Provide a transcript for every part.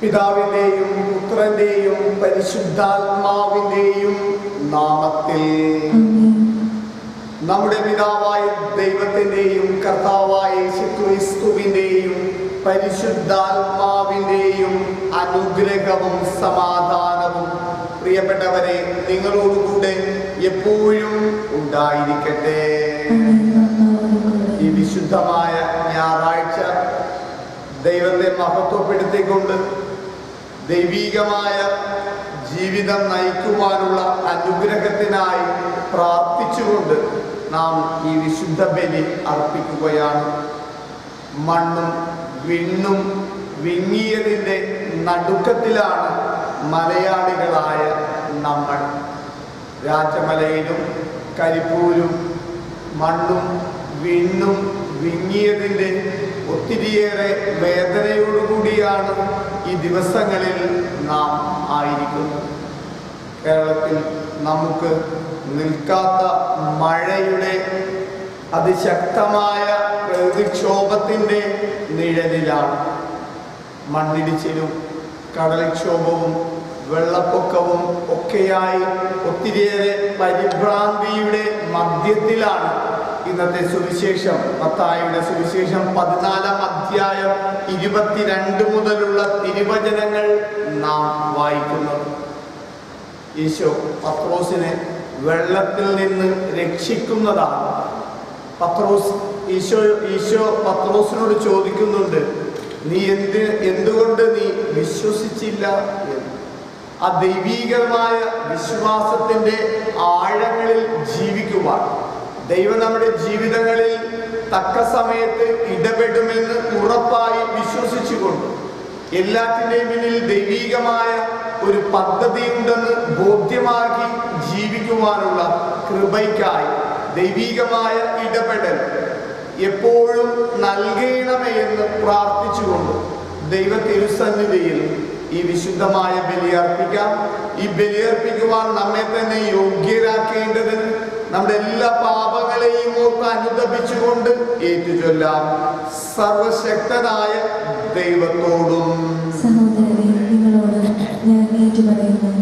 പിതാവിന്റെയും പുത്രന്റെയും പരിശുദ്ധാത്മാവിന്റെയും നാമത്തിൽ നമ്മുടെ പിതാവായ ദൈവത്തിന്റെയും കർത്താവായ യേശുക്രിസ്തുവിന്റെയും പരിശുദ്ധാത്മാവിന്റെയും അനുഗ്രഹവും സമാധാനവും പ്രിയപ്പെട്ടവരെ നിങ്ങളോടുകൂടെ എപ്പോഴും ഉണ്ടായിരിക്കട്ടെ. ഈ വിശുദ്ധമായ ഞായറാഴ്ച ദൈവത്തെ മഹത്വപ്പെടുത്തിക്കൊണ്ട് ദൈവീകമായ ജീവിതം നയിക്കുവാനുള്ള അനുഗ്രഹത്തിനായി പ്രാർത്ഥിച്ചുകൊണ്ട് നാം ഈ വിശുദ്ധ ബലി അർപ്പിക്കുകയാണ്. മണ്ണും വിണ്ണും വിങ്ങിയതിൻ്റെ നടുക്കത്തിലാണ് മലയാളികളായ നമ്മൾ. രാജമലയിലും കരിപ്പൂരും മണ്ണും വിണ്ണും വിങ്ങിയതിൻ്റെ ഒത്തിരിയേറെ വേദനയോടുകൂടിയാണ് ഈ ദിവസങ്ങളിൽ നാം ആയിരിക്കുന്നത്. കേരളത്തിൽ നമുക്ക് നിൽക്കാത്ത മഴയുടെ അതിശക്തമായ പ്രകൃതിക്ഷോഭത്തിൻ്റെ നിഴലിലാണ്. മണ്ണിടിച്ചിലും കടൽക്ഷോഭവും വെള്ളപ്പൊക്കവും ഒക്കെയായി ഒത്തിരിയേറെ പരിഭ്രാന്തിയുടെ മധ്യത്തിലാണ് ഇന്നത്തെ സുവിശേഷം, മത്തായിയുടെ സുവിശേഷം 14-ാം അധ്യായം 22 മുതലുള്ള തിരുവചനങ്ങൾ നാം വായിക്കുന്നത്. ഈശോ പത്രോസിനെ വെള്ളത്തിൽ നിന്ന് രക്ഷിക്കുന്നതാണ്. ഈശോ പത്രോസിനോട് ചോദിക്കുന്നുണ്ട്, നീ എന്തുകൊണ്ട് നീ വിശ്വസിച്ചില്ല എന്ന്. ആ ദൈവീകമായ വിശ്വാസത്തിൻ്റെ ആഴങ്ങളിൽ ജീവിക്കുവാൻ ദൈവം നമ്മുടെ ജീവിതങ്ങളിൽ തക്ക സമയത്ത് ഇടപെടുമെന്ന് ഉറപ്പായി വിശ്വസിച്ചുകൊണ്ട് എല്ലാറ്റിൻ്റെയും പിന്നിൽ ദൈവീകമായ ഒരു പദ്ധതിയുണ്ടെന്ന് ബോധ്യമാക്കി ജീവിക്കുവാനുള്ള കൃപയ്ക്കായി ദൈവീകമായ ഇടപെടൽ എപ്പോഴും നൽകണമേ എന്ന് പ്രാർത്ഥിച്ചുകൊണ്ട് ദൈവ തിരുസന്നിധിയിൽ ഈ വിശുദ്ധമായ ബലിയർപ്പിക്കാം. ഈ ബലിയർപ്പിക്കുവാൻ നമ്മെ തന്നെ യോഗ്യരാക്കേണ്ടതിന് നമ്മുടെ എല്ലാ പാപങ്ങളെയും ഓർത്ത് അനുദപിച്ചുകൊണ്ട് ഏറ്റുചൊല്ലാം. സർവശക്തനായ ദൈവത്തോടും സഹോദരരെ നിങ്ങളോട് ഞാൻ ഏറ്റുപറയുന്നു,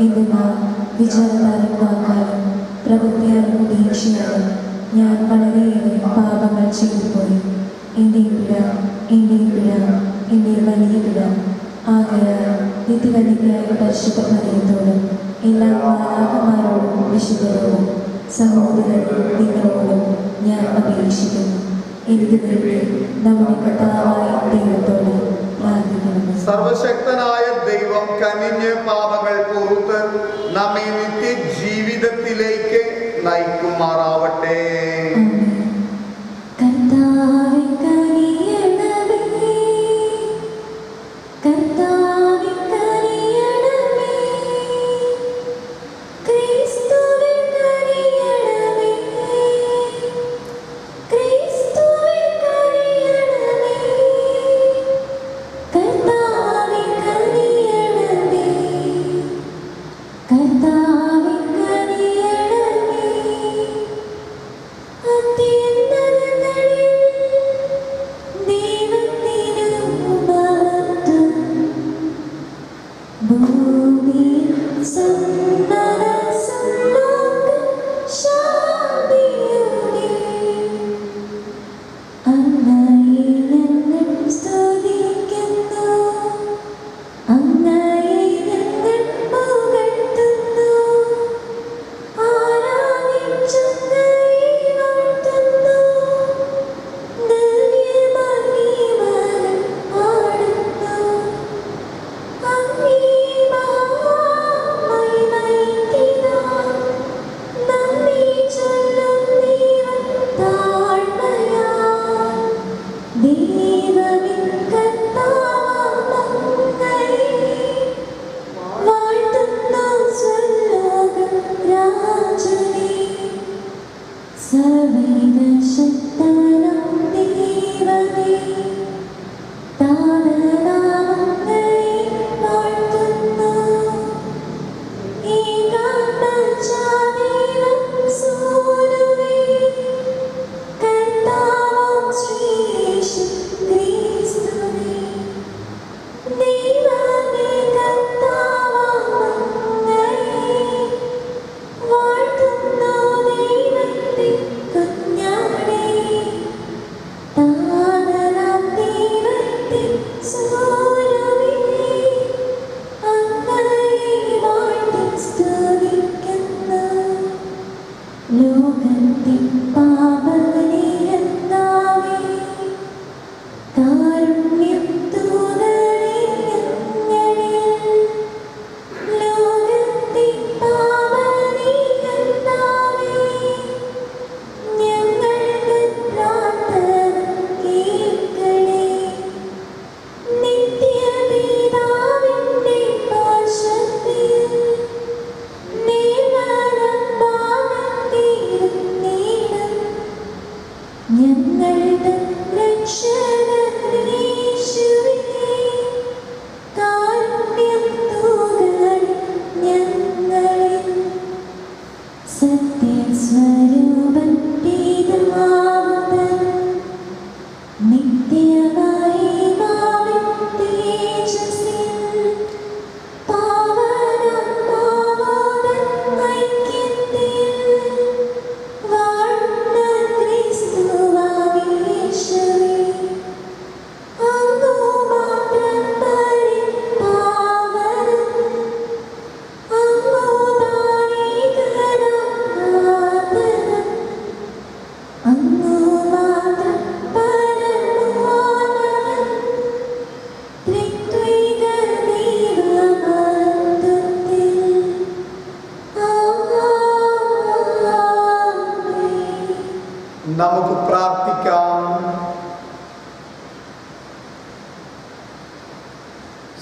എന്തെന്നാൽ വിചാരത്താലും വാക്കാലും പ്രവൃത്തിയാലും ദീക്ഷയാലും ഞാൻ വളരെയേറെ പാപങ്ങൾ ചെയ്തുപോയി. എൻ്റെ വലിയ പിഴ. ആകയാൽ നിത്യകന്യകയായ പരിശുദ്ധ മറിയത്തോടും എല്ലാ മാലാഖമാരോടും വിശുദ്ധരോടും സഹോദരരും നിങ്ങളോടും ഞാൻ അപേക്ഷിക്കുന്നു. എനിക്ക് വേണ്ടി നമ്മുടെ കർത്താവായ ദൈവത്തോട് പ്രാർത്ഥിക്കണം. സർവശക്തനായ ദൈവം കനിഞ്ഞ് പാപങ്ങൾ പൊറുത്ത് നമ്മെ നിത്യ ജീവിതത്തിലേക്ക് നയിക്കുമാറാവട്ടെ. കർത്താവേ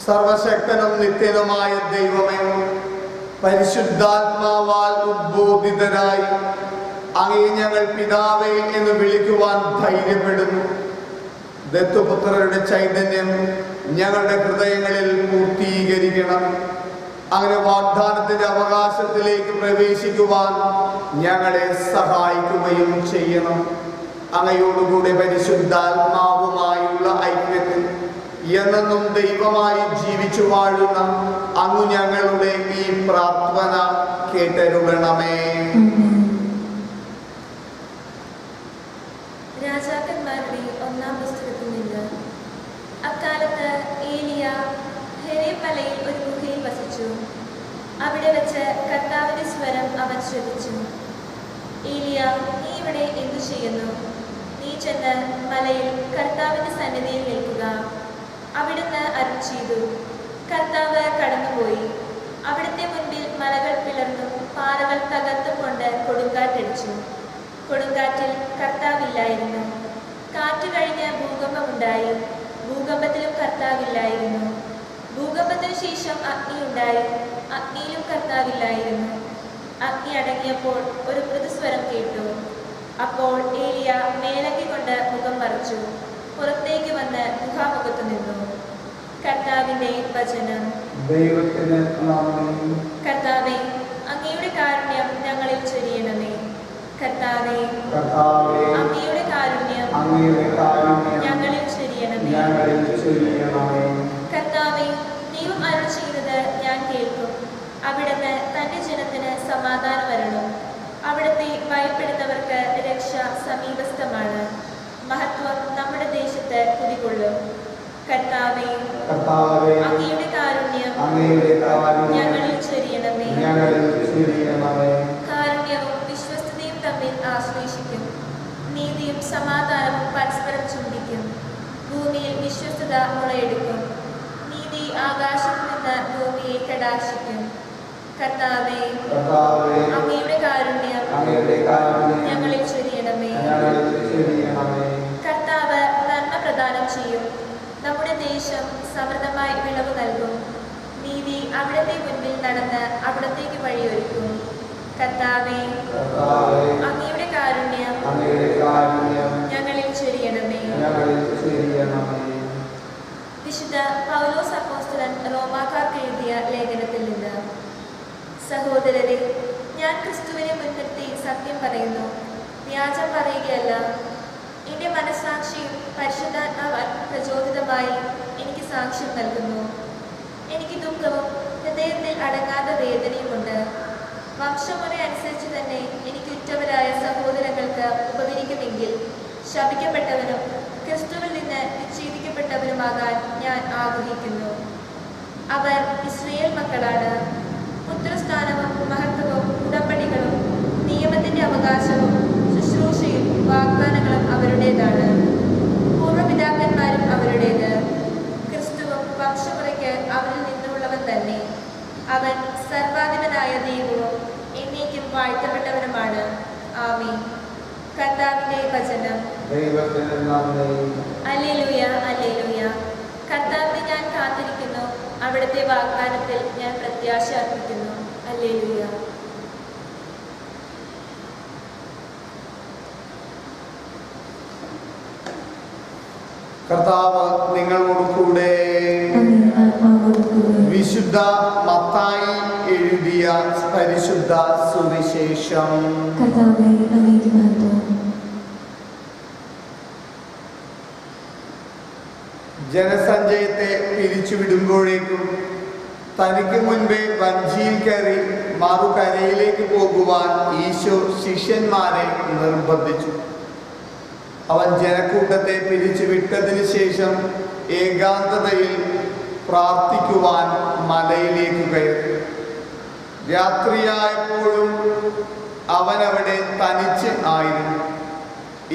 സർവശക്തനും നിത്യനുമായ ദൈവമേ, പരിശുദ്ധാത്മാവാൽ ഉദ്ബോധിതരായി അങ്ങയെ ഞങ്ങൾ പിതാവേ എന്ന് വിളിക്കുവാൻ ധൈര്യപ്പെടുന്നു. ദത്തുപുത്രരുടെ ചൈതന്യം ഞങ്ങളുടെ ഹൃദയങ്ങളിൽ പൂർത്തീകരിക്കണം. അങ്ങനെ വാഗ്ദാനത്തിന്റെ അവകാശത്തിലേക്ക് പ്രവേശിക്കുവാൻ ഞങ്ങളെ സഹായിക്കുകയും ചെയ്യണം. അങ്ങയോടുകൂടെ പരിശുദ്ധാത്മാവുമായുള്ള ഐക്യത്തിൽ എന്നെന്നും ദൈവമായി ജീവിച്ചു വാഴുന്ന അങ്ങ് ഞങ്ങളുടെ ഈ പ്രാർത്ഥന കേട്ടരുളണമേ. രാജാക്കന്മാരുടെ ഒന്നാം പുസ്തകത്തിൽ നിന്ന്. അക്കാലത്ത് ഏലിയ ഹെരേബ് മലയിൽ ഒരു ഗുഹയിൽ വസിച്ചു. അവിടെ വെച്ച് കർത്താവിന്റെ സ്വരം അവൻ ശ്രദ്ധിച്ചു. ഏലിയ, നീ ഇവിടെ എന്തു ചെയ്യുന്നു? നീ ചെന്ന് മലയിൽ കർത്താവിന്റെ സന്നിധിയിൽ നിൽക്കുക. അവിടുന്ന് അരുൾ ചെയ്തു. കർത്താവ് കടന്നുപോയി. അവിടുത്തെ മുൻപിൽ മലകൾ പിളർന്നും പാറകൾ തകർത്തും കൊണ്ട് കൊടുങ്കാറ്റടിച്ചു. കൊടുങ്കാറ്റിൽ കർത്താവില്ലായിരുന്നു. കാറ്റ് കഴിഞ്ഞ് ഭൂകമ്പമുണ്ടായി. ഭൂകമ്പത്തിലും കർത്താവില്ലായിരുന്നു. ഭൂകമ്പത്തിനു ശേഷം അഗ്നിയുണ്ടായി. അഗ്നിയിലും കർത്താവില്ലായിരുന്നു. അഗ്നി അടങ്ങിയപ്പോൾ ഒരു മൃദുസ്വരം കേട്ടു. അപ്പോൾ ഏലിയ മേലങ്കി കൊണ്ട് മുഖം മറച്ചു പുറത്തേക്ക് വന്ന് ഗുഹാമുഖത്ത് നിന്നു. കർത്താവിന്റെ വചനം. കർത്താവേ, അങ്ങയുടെ കാരുണ്യം ഞങ്ങളിൽ ചൊരിയണമേ. കർത്താവേ, അങ്ങയുടെ കാരുണ്യം ഞങ്ങളിൽ ചൊരിയണമേ. കർത്താവേ, ദൈവം അരുൾ ചെയ്യുന്നത് ഞാൻ കേൾക്കും. അവിടുന്ന് തന്റെ ജനത്തിന് സമാധാനം വരണം. അവിടുത്തെ ഭയപ്പെടുന്നവർക്ക് രക്ഷ സമീപസ്ഥമാണ്. മഹത്വം നമ്മുടെ ദേശത്ത് കുടികൊള്ളും. കർത്താവേ, അങ്ങയുടെ കാരുണ്യം ഞങ്ങളിൽ ചൊരിയണമേ. കാരുണ്യവും വിശ്വസ്തതയും തമ്മിൽ ആശ്ലേഷിക്കും. നീതിയും സമാധാനവും പരസ്പരം ചുംബിക്കും. ഭൂമിയിൽ വിശ്വസ്തത മുളയെടുക്കും. നീതി ആകാശത്ത് നിന്ന് ഭൂമിയെ കടാക്ഷിക്കും. കർത്താവേ, അങ്ങയുടെ കാരുണ്യം ഞങ്ങളിൽ ചൊരിയണമേ. കർത്താവ് നന്മ പ്രദാനം ചെയ്യും. നമ്മുടെ ദേശം സമൃദ്ധമായി വിളവ് നൽകും. നീതി അവിടത്തെ മുൻപിൽ നടന്ന് അവിടത്തേക്ക് വഴിയൊരുക്കും. കർത്താവേ, അങ്ങയുടെ കാരുണ്യം ഞങ്ങളിൽ ചൊരിയണമേ. വിശുദ്ധ പൗലോസ് അപ്പോസ്തലൻ റോമാക്കാർക്ക് എഴുതിയ ലേഖനത്തിൽ നിന്ന്. സഹോദരരെ, ഞാൻ ക്രിസ്തുവിനെ മുൻനിർത്തി സത്യം പറയുന്നു, വ്യാജം പറയുകയല്ല. എൻ്റെ മനസ്സാക്ഷിയും പരിശുദ്ധാത്മാവാൽ പ്രചോദിതമായി എനിക്ക് സാക്ഷ്യം നൽകുന്നു. എനിക്ക് ദുഃഖവും ഹൃദയത്തിൽ അടങ്ങാത്ത വേദനയുമുണ്ട്. വംശമുറ അനുസരിച്ച് തന്നെ എനിക്ക് ഉറ്റവരായ സഹോദരങ്ങൾക്ക് ഉപകരിക്കുമെങ്കിൽ ശപിക്കപ്പെട്ടവനും ക്രിസ്തുവിൽ നിന്ന് വിച്ഛേദിക്കപ്പെട്ടവരുമാകാൻ ഞാൻ ആഗ്രഹിക്കുന്നു. അവർ ഇസ്രായേൽ മക്കളാണ്. പുത്രസ്ഥാനവും മഹത്വവും ഉടമ്പടികളും നിയമത്തിന്റെ അവകാശവും ശുശ്രൂഷയും വാഗ്ദാനങ്ങളും അവരുടേതാണ്. പൂർവ്വപിതാക്കന്മാരും അവരുടേത്. ക്രിസ്തുവും വംശമുറയ്ക്ക് അവരിൽ നിന്നുള്ളവൻ തന്നെ. അവൻ സർവാധിപനായ ദൈവവും എന്നേക്കും വാഴ്ത്തപ്പെട്ടവനുമാണ്. ആമേൻ. കർത്താവിന്റെ വചനം. Hallelujah, hallelujah. കർത്താവിനെ ഞാൻ കാത്തിരിക്കുന്നു. അവിടുത്തെ വാഗ്ദാനത്തിൽ ഞാൻ പ്രത്യാശ അർപ്പിക്കുന്നു. ഹല്ലേലൂയ. കർത്താവ് നിങ്ങളോട് കൂടെ. വിശുദ്ധ മത്തായി എഴുതിയ പരിശുദ്ധ സുവിശേഷം. ജനസഞ്ചയത്തെ പിരിച്ചുവിടുമ്പോഴേക്കും തനിക്ക് മുൻപേ വഞ്ചിയിൽ കയറി മറുകരയിലേക്ക് പോകുവാൻ ഈശോ ശിഷ്യന്മാരെ നിർബന്ധിച്ചു. അവൻ ജനക്കൂട്ടത്തെ പിരിച്ചുവിട്ടതിന് ശേഷം ഏകാന്തതയിൽ പ്രാർത്ഥിക്കുവാൻ മലയിലേക്ക് കയറി. രാത്രിയായപ്പോഴും അവനവിടെ തനിച്ച് ആയിരുന്നു.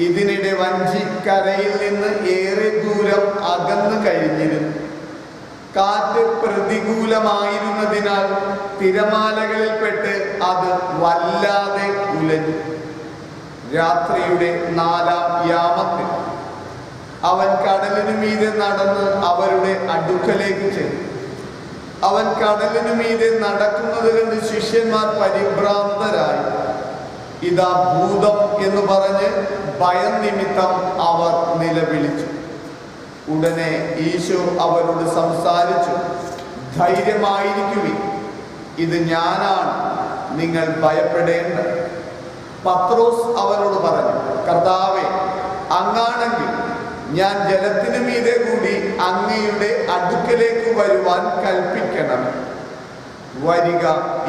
ഇതിനിടെ വഞ്ചി കരയിൽ നിന്ന് ഏറെ ദൂരം അകന്നു കഴിഞ്ഞിരുന്നു. കാറ്റ് പ്രതികൂലമായിരുന്നതിനാൽ തിരമാലകളിൽപ്പെട്ട് അത് വല്ലാതെ ഉലഞ്ഞു. രാത്രിയുടെ 4-ാം യാമത്തിൽ അവൻ കടലിനു മീതെ നടന്ന് അവരുടെ അടുക്കലേക്ക് ചെന്നു. അവൻ കടലിനു മീതെ നടക്കുന്നത് കണ്ട് ശിഷ്യന്മാർ പരിഭ്രാന്തരായി. ഇതാ ഭൂതം എന്ന് പറഞ്ഞ് ഭയം നിമിത്തം അവർ നിലവിളിച്ചു. ഉടനെ ഈശോ അവരോട് സംസാരിച്ചു, ധൈര്യമായിരിക്കുവിൻ, ഇത് ഞാനാണ്, നിങ്ങൾ ഭയപ്പെടേണ്ട. പത്രോസ് അവനോട് പറഞ്ഞു, കർത്താവേ, അങ്ങാണെങ്കിൽ ഞാൻ ജലത്തിനു മീതെ കൂടി അങ്ങയുടെ അടുക്കലേക്ക് വരുവാൻ കൽപ്പിക്കണം. വരിക,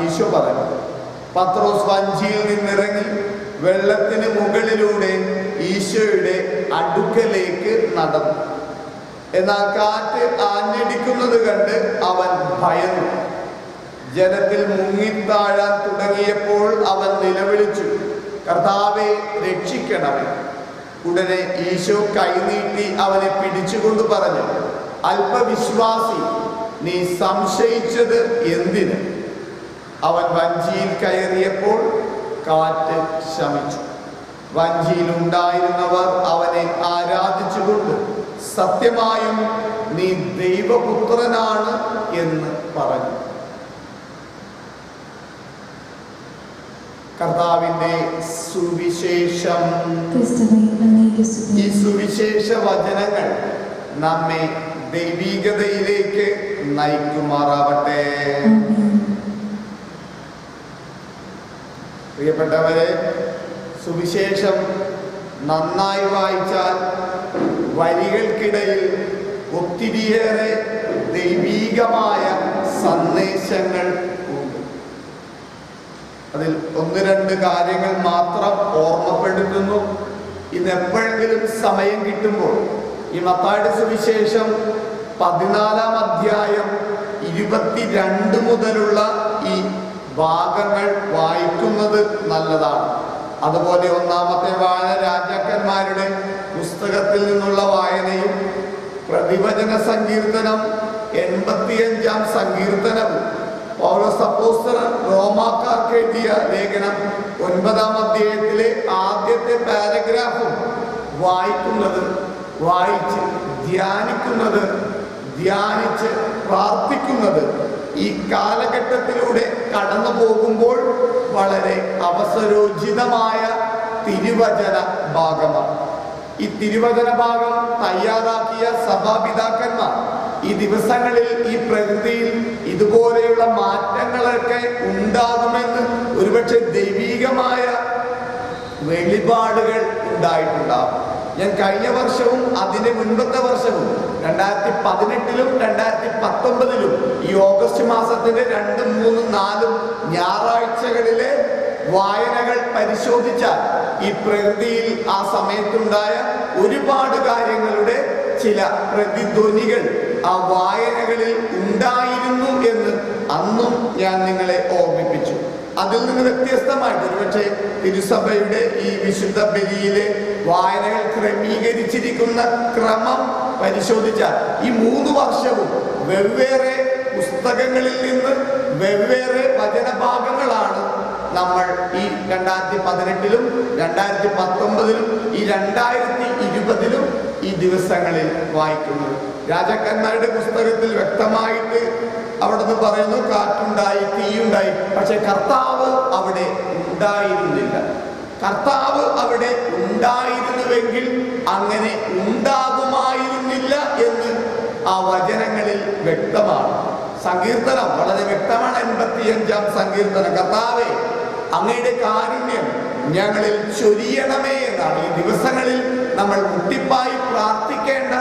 ഈശോ പറഞ്ഞു. പത്രോസ് വഞ്ചിയിൽ നിന്നിറങ്ങി വെള്ളത്തിന് മുകളിലൂടെ ഈശോയുടെ അടുക്കലേക്ക് നടന്നു. എന്നാൽ കാറ്റ് ആഞ്ഞടിക്കുന്നത് കണ്ട് അവൻ ഭയന്നു. ജലത്തിൽ മുങ്ങിത്താഴാൻ തുടങ്ങിയപ്പോൾ അവൻ നിലവിളിച്ചു, കർത്താവെ, രക്ഷിക്കണമേ. ഉടനെ ഈശോ കൈനീട്ടി അവനെ പിടിച്ചുകൊണ്ട് പറഞ്ഞു, അല്പവിശ്വാസി, നീ സംശയിച്ചത് എന്തിന്? അവൻ വഞ്ചിയിൽ കയറിയപ്പോൾ കാറ്റ് ശമിച്ചു. വഞ്ചിയിലുണ്ടായിരുന്നവർ അവനെ ആരാധിച്ചുകൊണ്ട്, സത്യമായും നീ ദൈവപുത്രനാണ് എന്ന് പറഞ്ഞു. കർത്താവിന്റെ സുവിശേഷം. ഈ സുവിശേഷ വചനങ്ങൾ നമ്മെ ദൈവികതയിലേക്ക് നയിക്കുമാറാവട്ടെ. പ്രിയപ്പെട്ടവരെ, സുവിശേഷം നന്നായി വായിച്ചാൽ വരികൾക്കിടയിൽ ഒത്തിരിയേറെ ദൈവീകമായ സന്ദേശങ്ങൾ ഉണ്ട്. അതിൽ ഒന്ന് രണ്ട് കാര്യങ്ങൾ മാത്രം ഓർമ്മപ്പെടുത്തുന്നു. ഇന്ന് എപ്പോഴെങ്കിലും സമയം കിട്ടുമ്പോൾ ഈ മത്തായിയുടെ സുവിശേഷം 14-ാം അധ്യായം 22 മുതലുള്ള ഈ ഭാഗങ്ങൾ വായിക്കുന്നത് നല്ലതാണ്. അതുപോലെ ഒന്നാമത്തെ വായന രാജാക്കന്മാരുടെ പുസ്തകത്തിൽ നിന്നുള്ള വായനയും പ്രതിവചന സങ്കീർത്തനം 85-ാം സങ്കീർത്തനവും പൗലോസ് അപ്പോസ്തലൻ റോമാക്കാർക്ക് എഴുതിയ ലേഖനം 9-ാം അധ്യായത്തിലെ ആദ്യത്തെ പാരഗ്രാഫും വായിക്കുന്നത്, വായിച്ച് ധ്യാനിക്കുന്നത്, ധ്യാനിച്ച് പ്രാർത്ഥിക്കുന്നത് ഈ കാലഘട്ടത്തിലൂടെ കടന്നു പോകുമ്പോൾ വളരെ അവസരോചിതമായ തിരുവചന ഭാഗമാണ്. ഈ തിരുവചന ഭാഗം തയ്യാറാക്കിയ സഭാപിതാക്കന്മാർ ഈ ദിവസങ്ങളിൽ ഈ പ്രകൃതിയിൽ ഇതുപോലെയുള്ള മാറ്റങ്ങളൊക്കെ ഉണ്ടാകുമെന്ന് ഒരുപക്ഷെ ദൈവീകമായ വെളിപാടുകൾ ഉണ്ടായിട്ടുണ്ടാകും. ഞാൻ കഴിഞ്ഞ വർഷവും അതിന് മുൻപത്തെ വർഷവും 2018-ലും 2019-ലും ഈ ഓഗസ്റ്റ് മാസത്തിന്റെ 2, 3, 4 ഞായറാഴ്ചകളിലെ വായനകൾ പരിശോധിച്ചാൽ ഈ പ്രകൃതിയിൽ ആ സമയത്തുണ്ടായ ഒരുപാട് കാര്യങ്ങളുടെ ചില പ്രതിധ്വനികൾ ആ വായനകളിൽ ഉണ്ടായിരുന്നു എന്ന് അന്നും ഞാൻ നിങ്ങളെ ഓർമ്മിപ്പിച്ചു. അതിൽ നിന്ന് വ്യത്യസ്തമായിട്ട് ഒരുപക്ഷെ തിരുസഭയുടെ ഈ വിശുദ്ധ ബലിയിലെ വായനകൾ ക്രമീകരിച്ചിരിക്കുന്ന ക്രമം പരിശോധിച്ചാൽ ഈ 3 വർഷവും വെവ്വേറെ പുസ്തകങ്ങളിൽ നിന്ന് വെവ്വേറെ വചനഭാഗങ്ങളാണ് നമ്മൾ ഈ 2018-ലും 2019-ലും ഈ 2020-ലും ഈ ദിവസങ്ങളിൽ വായിക്കുന്നത്. രാജാക്കന്മാരുടെ പുസ്തകത്തിൽ വ്യക്തമായിട്ട് അവിടുന്ന് പറയുന്നു, കാറ്റുണ്ടായി, തീയുണ്ടായി. പക്ഷെ കർത്താവ് അവിടെ ഉണ്ടായിരുന്നില്ല. കർത്താവ് അവിടെ ഉണ്ടായിരുന്നുവെങ്കിൽ അങ്ങനെ ഉണ്ടാകുമായിരുന്നില്ല എന്ന് ആ വചനങ്ങളിൽ വ്യക്തമാണ്. സങ്കീർത്തനം വളരെ വ്യക്തമാണ്. 85-ാം സങ്കീർത്തനം, കർത്താവേ, അങ്ങയുടെ കാരുണ്യം ഞങ്ങളിൽ ചൊരിയണമേ എന്നാണ്. ഈ ദിവസങ്ങളിൽ നമ്മൾ മുട്ടിപ്പായി പ്രാർത്ഥിക്കേണ്ട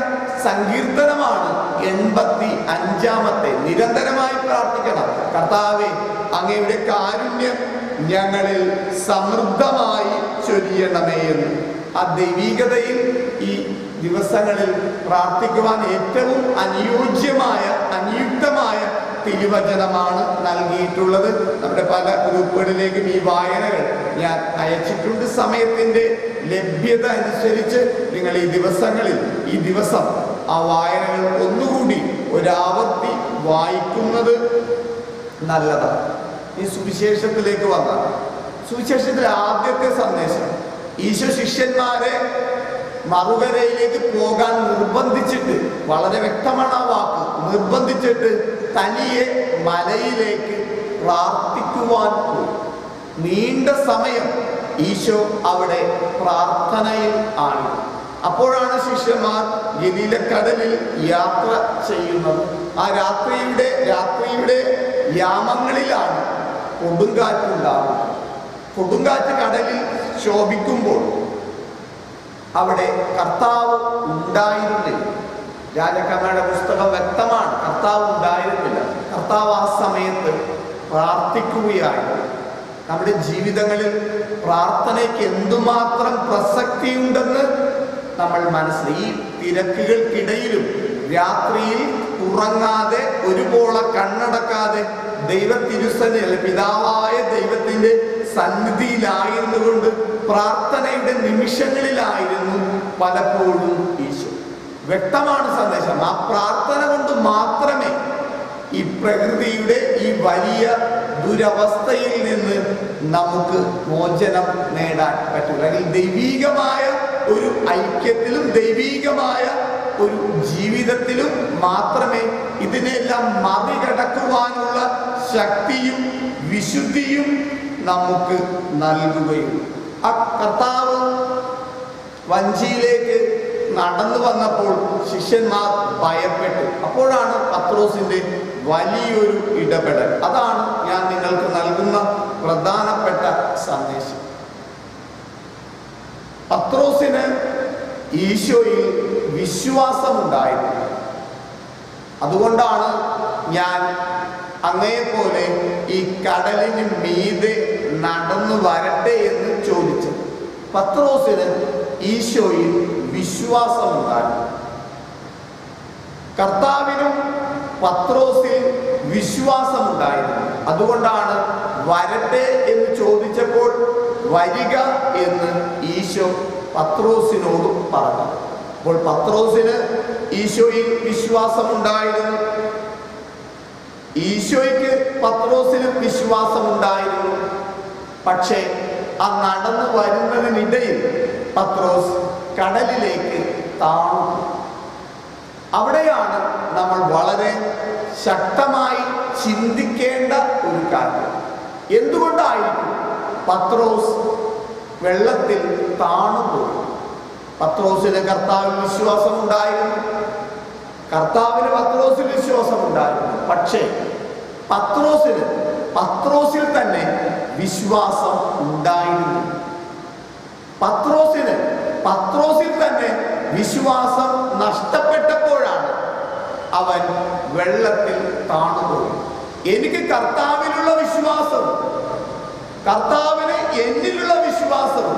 സങ്കീർത്തനമാണ് 85-ാമത്തെ. നിരന്തരമായി പ്രാർത്ഥിക്കണം, കർത്താവേ, അങ്ങയുടെ കാരുണ്യം ഞങ്ങളിൽ സമൃദ്ധമായി ചൊരിയണമേ എന്ന്. ആ ദൈവികതയിൽ ഈ ദിവസങ്ങളിൽ പ്രാർത്ഥിക്കുവാൻ ഏറ്റവും അനുയോജ്യമായ, അനുയുക്തമായ തിരുവചനമാണ് നൽകിയിട്ടുള്ളത്. നമ്മുടെ പല ഗ്രൂപ്പുകളിലേക്കും ഈ വായനകൾ ഞാൻ അയച്ചിട്ടുണ്ട്. സമയത്തിന്റെ ലഭ്യത അനുസരിച്ച് നിങ്ങൾ ഈ ദിവസങ്ങളിൽ, ഈ ദിവസം ആ വായനകൾ ഒന്നുകൂടി ഒരാവർത്തി വായിക്കുന്നത് നല്ലതാണ്. ഈ സുവിശേഷത്തിലേക്ക് വന്നാൽ, സുവിശേഷത്തിലെ ആദ്യത്തെ സന്ദേശം ഈശോ ശിഷ്യന്മാരെ മറുകരയിലേക്ക് പോകാൻ നിർബന്ധിച്ചിട്ട്, വളരെ വ്യക്തമാണ് ആ വാക്ക്, നിർബന്ധിച്ചിട്ട് തനിയെ മലയിലേക്ക് പ്രാർത്ഥിക്കുവാൻ പോയി. നീണ്ട സമയം ഈശോ അവിടെ പ്രാർത്ഥനയിൽ ആണ്. അപ്പോഴാണ് ശിഷ്യന്മാർ ഗലീലക്കടലിൽ യാത്ര ചെയ്യുന്നത്. ആ രാത്രിയുടെ യാമങ്ങളിലാണ് കൊടുങ്കാറ്റുണ്ടാകുന്നത്. കൊടുങ്കാറ്റ് കടലിൽ ശോഭിക്കുമ്പോൾ അവിടെ കർത്താവ് ഉണ്ടായിരുന്നില്ല. രാജാക്കന്മാരുടെ പുസ്തകം വ്യക്തമാണ്, കർത്താവ് ഉണ്ടായിരുന്നില്ല. കർത്താവ് ആ സമയത്ത് പ്രാർത്ഥിക്കുകയായിരുന്നു. നമ്മുടെ ജീവിതങ്ങളിൽ പ്രാർത്ഥനയ്ക്ക് എന്തുമാത്രം പ്രസക്തിയുണ്ടെന്ന് നമ്മൾ ഈ തിരക്കുകൾക്കിടയിലും രാത്രിയിൽ ഉറങ്ങാതെ ഒരുപോലെ കണ്ണടക്കാതെ പിതാവായ ദൈവത്തിന്റെ സന്നിധിയിലായിരുന്നുകൊണ്ട് പ്രാർത്ഥനയുടെ നിമിഷങ്ങളിലായിരുന്നു പലപ്പോഴും ഈശോ. വ്യക്തമാണ് സന്ദേശം. ആ പ്രാർത്ഥന കൊണ്ട് മാത്രമേ ഈ പ്രകൃതിയുടെ ഈ വലിയ ദുരവസ്ഥയിൽ നിന്ന് നമുക്ക് മോചനം നേടാൻ പറ്റുള്ളൂ. അല്ലെങ്കിൽ ദൈവീകമായ ഒരു ഐക്യത്തിലും ദൈവീകമായ ഒരു ജീവിതത്തിലും മാത്രമേ ഇതിനെല്ലാം മറികടക്കുവാനുള്ള ശക്തിയും വിശുദ്ധിയും നമുക്ക് നൽകുകയുള്ളൂ. ആ കർത്താവ് വഞ്ചിയിലേക്ക് നടന്നു വന്നപ്പോൾ ശിഷ്യന്മാർ ഭയപ്പെട്ടു. അപ്പോഴാണ് പത്രോസിന്റെ വലിയൊരു ഇടപെടൽ. അതാണ് ഞാൻ നിങ്ങൾക്ക് നൽകുന്ന പ്രധാനപ്പെട്ട സന്ദേശം. പത്രോസിന് ഈശോയിൽ വിശ്വാസമുണ്ടായിരുന്നു. അതുകൊണ്ടാണ് ഞാൻ അങ്ങയെപ്പോലെ ഈ കടലിന് മീതെ നടന്നു വരട്ടെ എന്ന് ചോദിച്ചത്. പത്രോസിന് ഈശോയിൽ വിശ്വാസമുണ്ടായിരുന്നു. കർത്താവിനും പത്രോസിൽ വിശ്വാസമുണ്ടായിരുന്നു. അതുകൊണ്ടാണ് വരട്ടെ എന്ന് ചോദിച്ചപ്പോൾ വരിക എന്ന് ഈശോ പത്രോസിനോട് പറഞ്ഞു. അപ്പോൾ പത്രോസിന് ഈശോയിൽ വിശ്വാസമുണ്ടായിരുന്നു. ഈശോയ്ക്ക് പത്രോസിനും വിശ്വാസമുണ്ടായിരുന്നു. പക്ഷേ ആ നടന്നു വരുന്നതിനിടയിൽ പത്രോസ് കടലിലേക്ക് താണു. അവിടെയാണ് നമ്മൾ വളരെ ശക്തമായി ചിന്തിക്കേണ്ട ഒരു കാര്യം. എന്തുകൊണ്ടായിരിക്കും പത്രോസ് വെള്ളത്തിൽ താണുപോയി? പത്രോസിന് കർത്താവിൽ വിശ്വാസമുണ്ടായിരുന്നു. കർത്താവിന് പത്രോസിൽ വിശ്വാസമുണ്ടായിരുന്നു. പക്ഷേ പത്രോസിൽ തന്നെ വിശ്വാസം ഉണ്ടായിരുന്നു. പത്രോസിൽ തന്നെ വിശ്വാസം നഷ്ടപ്പെട്ടപ്പോഴാണ് അവൻ വെള്ളത്തിൽ താണുപോയി. എനിക്ക് കർത്താവിലുള്ള വിശ്വാസം, കർത്താവിന് എന്നിലുള്ള വിശ്വാസം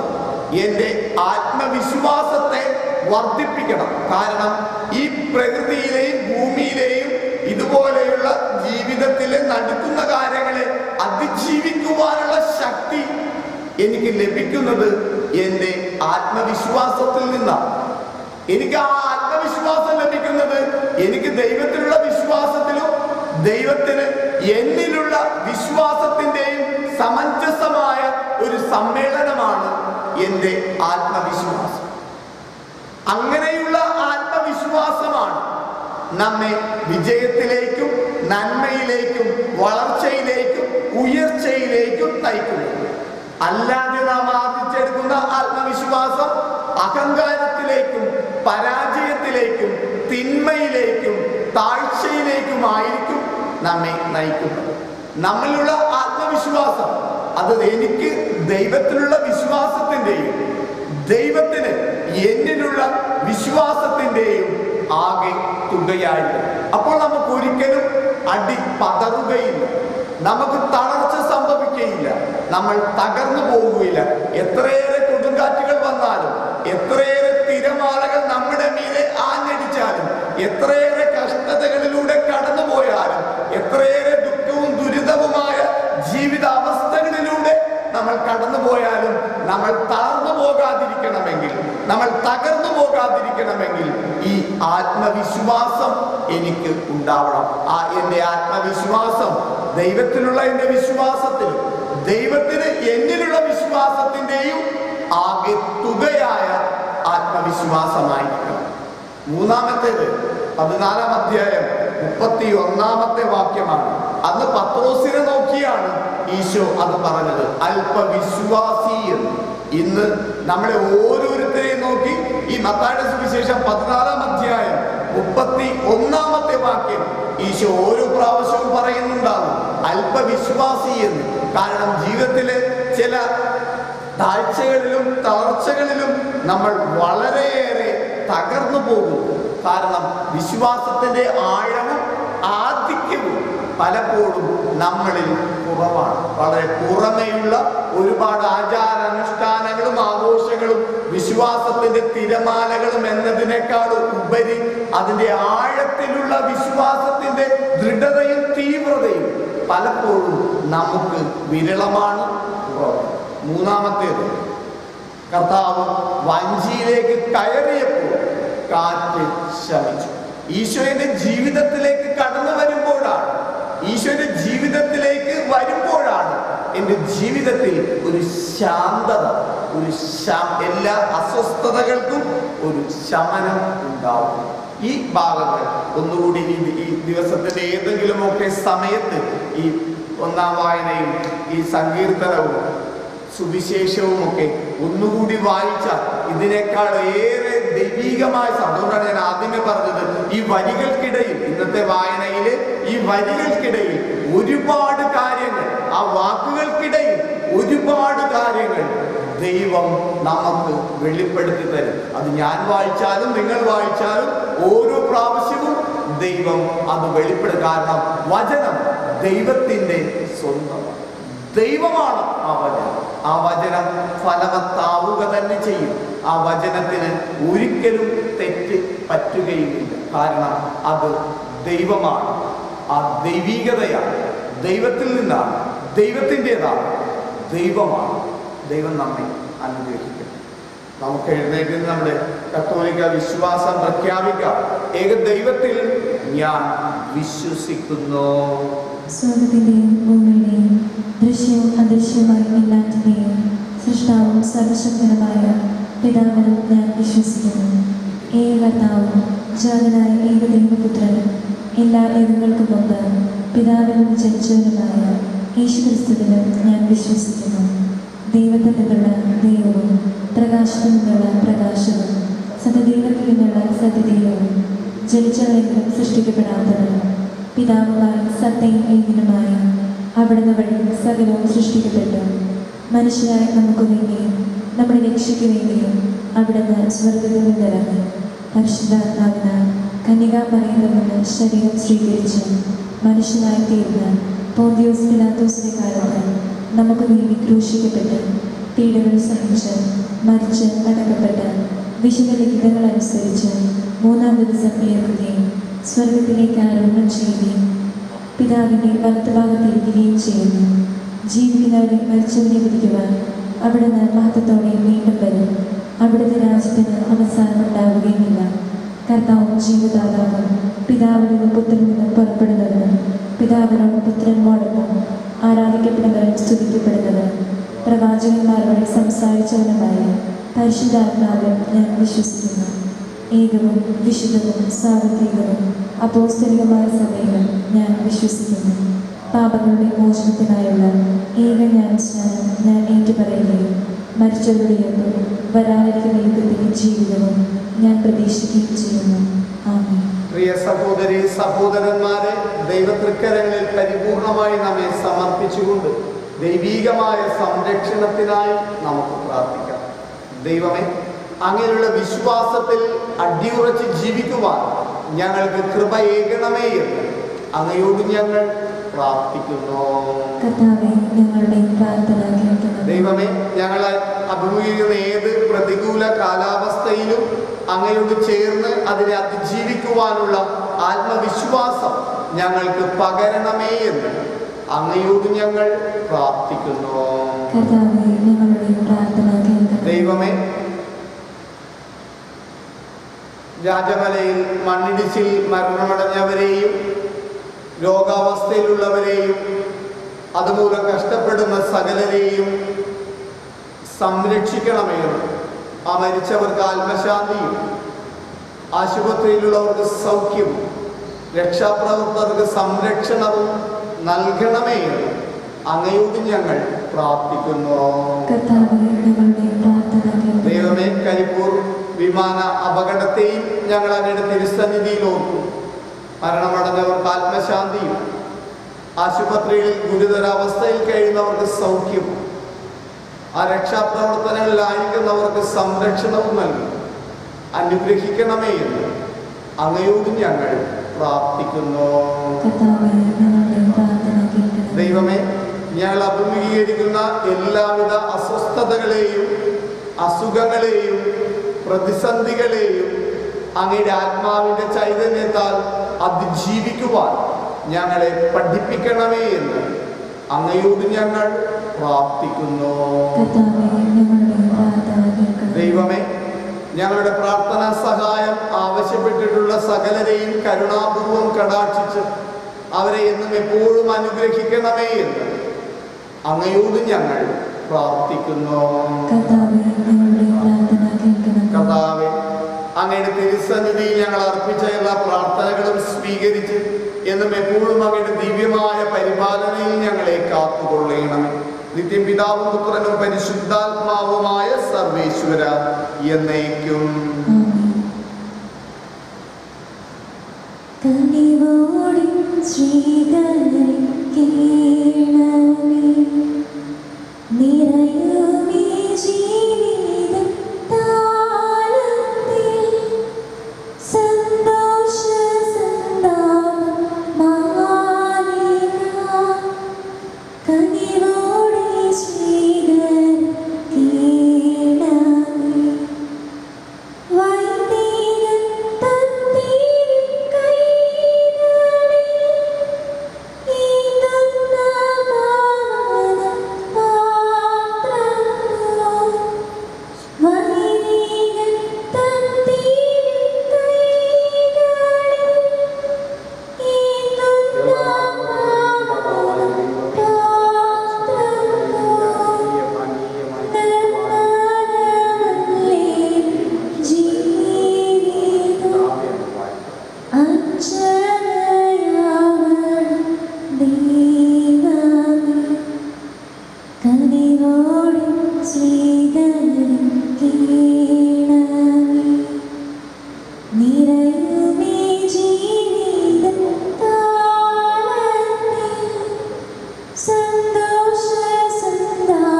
എൻ്റെ ആത്മവിശ്വാസത്തെ വർദ്ധിപ്പിക്കണം. കാരണം ഈ പ്രകൃതിയിലെയും ഭൂമിയിലെയും ഇതുപോലെയുള്ള ജീവിതത്തിലെ നടക്കുന്ന കാര്യങ്ങളെ അതിജീവിക്കുവാനുള്ള ശക്തി എനിക്ക് ലഭിക്കുന്നത് എൻ്റെ ആത്മവിശ്വാസത്തിൽ നിന്നാണ്. എനിക്ക് ആ ആത്മവിശ്വാസം ലഭിക്കുന്നത് എനിക്ക് ദൈവത്തിലുള്ള വിശ്വാസത്തിലും ദൈവത്തിന് എന്നിലുള്ള വിശ്വാസത്തിൻ്റെയും സമഞ്ജസമായ ഒരു സമ്മേളനമാണ് എൻ്റെ ആത്മവിശ്വാസം. അങ്ങനെയുള്ള ആത്മവിശ്വാസമാണ് നമ്മെ വിജയത്തിലേക്കും നന്മയിലേക്കും വളർച്ചയിലേക്കും ഉയർച്ചയിലേക്കും നയിക്കുന്നത്. അല്ലാതെ നാം ആർജിച്ചെടുക്കുന്ന ആത്മവിശ്വാസം അഹങ്കാരത്തിലേക്കും പരാജയത്തിലേക്കും തിന്മയിലേക്കും താഴ്ചയിലേക്കുമായിരിക്കും നമ്മെ നയിക്കുന്നത്. നമ്മളിലുള്ള ആത്മവിശ്വാസം അത് എനിക്ക് ദൈവത്തിലുള്ള വിശ്വാസത്തിൻ്റെയും ദൈവത്തിന് എന്നിലുള്ള വിശ്വാസത്തിൻ്റെയും ആകെ തുകയായിരിക്കും. അപ്പോൾ നമുക്ക് ഒരിക്കലും പതറുകയില്ല, നമുക്ക് തളർച്ച സംഭവിക്കുകയില്ല, നമ്മൾ തകർന്നു പോകുകയില്ല. എത്രയേറെ കൊടുങ്കാറ്റുകൾ വന്നാലും, എത്രയേറെ തിരമാലകൾ നമ്മുടെ മീതെ ആഞ്ഞടിച്ചാലും, എത്രയേറെ കഷ്ടതകളിലൂടെ കടന്നുപോയാലും, എത്രയേറെ ദുഃഖവും ദുരിതവുമായ ജീവിതാവസ്ഥകളിലൂടെ നമ്മൾ കടന്നുപോയാലും നമ്മൾ തളർന്നു പോകാതിരിക്കണമെങ്കിൽ, നമ്മൾ തകർന്നു പോകാതിരിക്കണമെങ്കിൽ ഈ ആത്മവിശ്വാസം എനിക്ക് ഉണ്ടാവണം. എൻ്റെ ആത്മവിശ്വാസം ദൈവത്തിലുള്ള എൻ്റെ വിശ്വാസത്തിൽ, ദൈവത്തിന് എന്നിലുള്ള വിശ്വാസത്തിൻ്റെയും ആകെ തുകയായ ആത്മവിശ്വാസമായിരിക്കണം. മൂന്നാമത്തേത് 14-ാം അധ്യായം 31-ാമത്തെ വാക്യമാണ്. അന്ന് പത്രോസിനെ നോക്കിയാണ് ഈശോ അത് പറഞ്ഞത്, അല്പവിശ്വാസി എന്ന്. ഇന്ന് നമ്മളെ ഓരോരുത്തരെയും നോക്കി ഈ മത്തായിയുടെ സുവിശേഷം 14-ാം അധ്യായം 31-ാമത്തെ വാക്യം ഈശോ ഓരോ പ്രാവശ്യവും പറയുന്നുണ്ടാകും, അല്പവിശ്വാസി എന്ന്. കാരണം ജീവിതത്തിലെ ചില താഴ്ചകളിലും തളർച്ചകളിലും നമ്മൾ വളരെയേറെ തകർന്നു പോകും. കാരണം വിശ്വാസത്തിന്റെ ആഴവും ആധിക്യവും പലപ്പോഴും നമ്മളിൽ കുറവാണ്. വളരെ പുറമെയുള്ള ഒരുപാട് ആചാരാനുഷ്ഠാനങ്ങളും ആഘോഷങ്ങളും വിശ്വാസത്തിന്റെ തിരമാലകളും എന്നതിനേക്കാളും ഉപരി അതിന്റെ ആഴത്തിലുള്ള വിശ്വാസത്തിന്റെ ദൃഢതയും തീവ്രതയും പലപ്പോഴും നമുക്ക് വിരളമാണ്, കുറവ്. മൂന്നാമത്തേത്, കർത്താവ് വഞ്ചിയിലേക്ക് കയറിയപ്പോൾ കാറ്റ് ശമിച്ചു. ഈശോയുടെ ജീവിതത്തിലേക്ക് കടന്നു വരുമ്പോഴാണ്, ഈശോയുടെ ജീവിതത്തിലേക്ക് വരുമ്പോഴാണ് എൻ്റെ ജീവിതത്തിൽ ഒരു ശാന്തത, എല്ലാ അസ്വസ്ഥതകൾക്കും ഒരു ശമനം ഉണ്ടാവും. ഈ ഭാഗങ്ങൾ ഒന്നുകൂടി ഈ ദിവസത്തിന്റെ ഏതെങ്കിലുമൊക്കെ സമയത്ത് ഈ 1-ാം വായനയും ഈ സങ്കീർത്തനവും സുവിശേഷവും ഒക്കെ ഒന്നുകൂടി വായിച്ചാൽ ഇതിനേക്കാൾ ഏറെ ദൈവികമായ അതുകൊണ്ടാണ് ഞാൻ ആദ്യമേ പറഞ്ഞത്, ഈ വരികൾക്കിടയിൽ, ഇന്നത്തെ വായനയില് ഈ വരികൾക്കിടയിൽ ഒരുപാട് കാര്യങ്ങൾ, ആ വാക്കുകൾക്കിടയിൽ ഒരുപാട് കാര്യങ്ങൾ ദൈവം നമുക്ക് വെളിപ്പെടുത്തി തരും. അത് ഞാൻ വായിച്ചാലും നിങ്ങൾ വായിച്ചാലും ഓരോ പ്രാവശ്യവും ദൈവം അത് വെളിപ്പെടും. കാരണം വചനം ദൈവത്തിന്റെ സ്വന്തമാണ്, ദൈവമാണ് ആ വചനം. ആ വചനം ഫലവത്താവുക തന്നെ ചെയ്യും. ആ വചനത്തിന് ഒരിക്കലും തെറ്റ് പറ്റുകയുമില്ല. കാരണം അത് ദൈവമാണ്, ആ ദൈവീകതയാണ്, ദൈവത്തിൽ നിന്നാണ്, ദൈവത്തിൻ്റെതാണ്, ദൈവമാണ്. ദൈവം നമ്മെ അനുഗ്രഹിക്കും. നമുക്ക് എഴുന്നേറ്റ് നമ്മുടെ കത്തോലിക്ക വിശ്വാസം പ്രഖ്യാപിക്കാം. ഏക ദൈവത്തിൽ ഞാൻ വിശ്വസിക്കുന്നു. സ്വർഗ്ഗത്തിന്റെയും ഭൂമിയുടെയും ദൃശ്യവും അദൃശ്യവുമായ എല്ലാറ്റിന്റെയും സൃഷ്ടാവും സർവശക്തനുമായ പിതാവിൽ ഞാൻ വിശ്വസിക്കുന്നു. ഏക കർത്താവും ജാതനായ ഏകദൈവപുത്രനും എല്ലാ യുഗങ്ങൾക്കും മുമ്പ് പിതാവിൽ നിന്ന് ജനിച്ചവനുമായ യേശുക്രിസ്തുവിലും ഞാൻ വിശ്വസിക്കുന്നു. ദൈവത്തിൽ നിന്നുള്ള ദൈവവും പ്രകാശത്തിൽ നിന്നുള്ള പ്രകാശവും സത്യദൈവത്തിൽ നിന്നുള്ള സത്യദൈവവും ജനിച്ചവരെങ്കിലും സൃഷ്ടിക്കപ്പെടാത്തവരും പിതാവുമായി സത്യയും ഏകനുമായ അവിടുന്ന് വഴി സകലവും സൃഷ്ടിക്കപ്പെട്ടു. മനുഷ്യരായ നമുക്ക് വേണ്ടിയും നമ്മുടെ രക്ഷയ്ക്ക് വേണ്ടിയും അവിടുന്ന് സ്വർഗ്ഗത്തിൽ നിന്നിറങ്ങി പരിശുദ്ധാത്മാവിനാൽ കന്യകാമറിയത്തിൽ നിന്ന് ശരീരം സ്വീകരിച്ച് മനുഷ്യനായി തീർന്ന പോന്തിയോസ് പിലാത്തോസിന്റെ കാലത്ത് നമുക്ക് വേണ്ടി ക്രൂശിക്കപ്പെട്ട് പീഡകൾ സഹിച്ച് മരിച്ച് അടക്കപ്പെട്ട് വിശുദ്ധ ലിഖിതങ്ങൾ അനുസരിച്ച് 3-ാം ദിവസം ഉയർക്കുകയും സ്വർഗത്തിലേക്ക് ആരോഹണം ചെയ്യുകയും പിതാവിൻ്റെ വലത്തുഭാഗത്തിരിക്കുകയും ചെയ്യുന്നു. ജീവിക്കുന്നവരെ മരിച്ചവരെ വിധിക്കുവാൻ അവിടുന്ന് മഹത്വത്തോടെ വീണ്ടും വരും. അവിടുത്തെ രാജ്യത്തിന് അവസാനം ഉണ്ടാവുകയുമില്ല. കർത്താവും ജീവദാതാവും പിതാവിൽ നിന്ന് പുത്രനിൽ നിന്ന് പുറപ്പെടുന്നവരും പിതാവിനോട് പുത്രന്മാരോടൊപ്പം ആരാധിക്കപ്പെടുന്നവരും സ്തുതിക്കപ്പെടുന്നവരും പ്രവാചകന്മാർ വഴി സംസാരിച്ചവനുമായ പരിശുദ്ധാത്മാവിൽ ഞാൻ വിശ്വസിക്കുന്നു. ഏകവും വിശുദ്ധവും സാർവത്രികവും അപ്പോസ്തലികമായ സഭയിലും ഞാൻ വിശ്വസിക്കുന്നു. പാപങ്ങളുടെ മോചനത്തിനായുള്ള ഏക ജ്ഞാനസ്നാനം ഞാൻ ഏറ്റുപറയുകയും മരിച്ചവരുടെ ഉയർപ്പും വരാനിരിക്കുന്ന യുഗത്തിലെ ജീവിതവും ഞാൻ പ്രതീക്ഷിക്കുകയും ചെയ്യുന്നു. ആമേൻ. പ്രിയ സഹോദരി സഹോദരന്മാരെ, ദൈവതൃക്കരങ്ങളിൽ പരിപൂർണമായി നമ്മെ സമർപ്പിച്ചുകൊണ്ട് ദൈവീകമായ സംരക്ഷണത്തിനായി നമുക്ക് പ്രാർത്ഥിക്കാം. ദൈവമേ, അങ്ങനെയുള്ള വിശ്വാസത്തിൽ അടിയുറച്ച് ജീവിക്കുവാൻ ഞങ്ങൾക്ക് കൃപയേകണമേ എന്ന് അങ്ങയോട് ഞങ്ങൾ പ്രാർത്ഥിക്കുന്നു. ദൈവമേ, ഞങ്ങളെ അഭിമുഖീകരിക്കുന്ന ഏത് പ്രതികൂല കാലാവസ്ഥയിലും അങ്ങയോട് ചേർന്ന് അതിനെ അതിജീവിക്കുവാനുള്ള ആത്മവിശ്വാസം ഞങ്ങൾക്ക് പകരണമേ എന്ന് അങ്ങയോട് ഞങ്ങൾ പ്രാർത്ഥിക്കുന്നു. ദൈവമേ, രാജമലയിൽ മണ്ണിടിച്ചിൽ മരണമടഞ്ഞവരെയും രോഗാവസ്ഥയിലുള്ളവരെയും അതുമൂലം കഷ്ടപ്പെടുന്ന സകലരെയും സംരക്ഷിക്കണമെന്നും ആ മരിച്ചവർക്ക് ആത്മശാന്തിയും ആശുപത്രിയിലുള്ളവർക്ക് സൗഖ്യവും രക്ഷാപ്രവർത്തകർക്ക് സംരക്ഷണവും നൽകണമേ എന്ന് അങ്ങയോട് ഞങ്ങൾ പ്രാർത്ഥിക്കുന്നു. കർത്താവേ, ഞങ്ങളുടെ പ്രാർത്ഥന കേൾക്കണമേ. ദൈവമേ, കരിപ്പൂർ വിമാന അപകടത്തെയും ഞങ്ങൾ അങ്ങയുടെ തിരുസന്നിധിയിൽ ഓർക്കും. മരണമടഞ്ഞവർക്ക് ആത്മശാന്തിയും ആശുപത്രിയിൽ ഗുരുതരാവസ്ഥയിൽ കഴിയുന്നവർക്ക് സൗഖ്യവും ആ രക്ഷാപ്രവർത്തനങ്ങളിലായിരിക്കുന്നവർക്ക് സംരക്ഷണവും നൽകി അനുഗ്രഹിക്കണമേ എന്ന് അങ്ങയോട് ഞങ്ങൾ പ്രാർത്ഥിക്കുന്നു. കർത്താവേ, ഞങ്ങളുടെ പ്രാർത്ഥന കേൾക്കണമേ. ദൈവമേ, ഞങ്ങൾ അഭിമുഖീകരിക്കുന്ന എല്ലാവിധ അസ്വസ്ഥതകളെയും അസുഖങ്ങളെയും പ്രതിസന്ധികളെയും അങ്ങയുടെ ആത്മാവിൻ്റെ ചൈതന്യത്താൽ അതിജീവിക്കുവാൻ ഞങ്ങളെ പഠിപ്പിക്കണമേ എന്ന് അങ്ങയോട് ഞങ്ങൾ പ്രാർത്ഥിക്കുന്നു. കർത്താവേ, ഞങ്ങളുടെ പ്രാർത്ഥന കേൾക്കണമേ. ദൈവമേ, ഞങ്ങളുടെ പ്രാർത്ഥനാ സഹായം ആവശ്യപ്പെട്ടിട്ടുള്ള സകലരെയും കരുണാപൂർവം കടാക്ഷിച്ച് അവരെ എന്നും എപ്പോഴും അനുഗ്രഹിക്കണമേ എന്ന് അങ്ങയോട് ഞങ്ങൾ പ്രാർത്ഥിക്കുന്നു. കർത്താവേ, ഞങ്ങളുടെ പ്രാർത്ഥന കേൾക്കണമേ. കർത്താവേ, അങ്ങയുടെ തിരുസന്നിധിയിൽ ഞങ്ങൾ അർപ്പിച്ച എല്ലാ പ്രാർത്ഥനകളും സ്വീകരിച്ച് എന്നും എപ്പോഴും അങ്ങയുടെ ദിവ്യമായ പരിപാലനയിൽ ഞങ്ങളെ കാത്തുകൊള്ളണമേ. നിത്യം പിതാവും പുത്രനും പരിശുദ്ധാത്മാവുമായ സർവേശ്വര എന്നേക്കും. കനിവോടെ സ്വീകരിക്കണമേ. നിറയുമീ ജീവിതത്താലത്തിൽ സന്തോഷ സന്താപമാലിക. കനിവോടെ സ്വീകരിക്കണമേ. വൈദികൻ തന്നിൽ കൈകളിൽ ഈതുന്ന പാവനപാത്രമോ. വൈദികൻ തന്നിൽ കൈകളിൽ ഈതുന്ന പാവനപാത്രമോ. നിർമ്മലമല്ലേ ജീവിതം അക്ഷരയാവണം ദൈവമേ. കനിവോടെ സ്വീകരിക്കണമേ. നിറയുമീ ജീവിതത്താലത്തിൽ സന്തോഷ സന്താപമാലിക.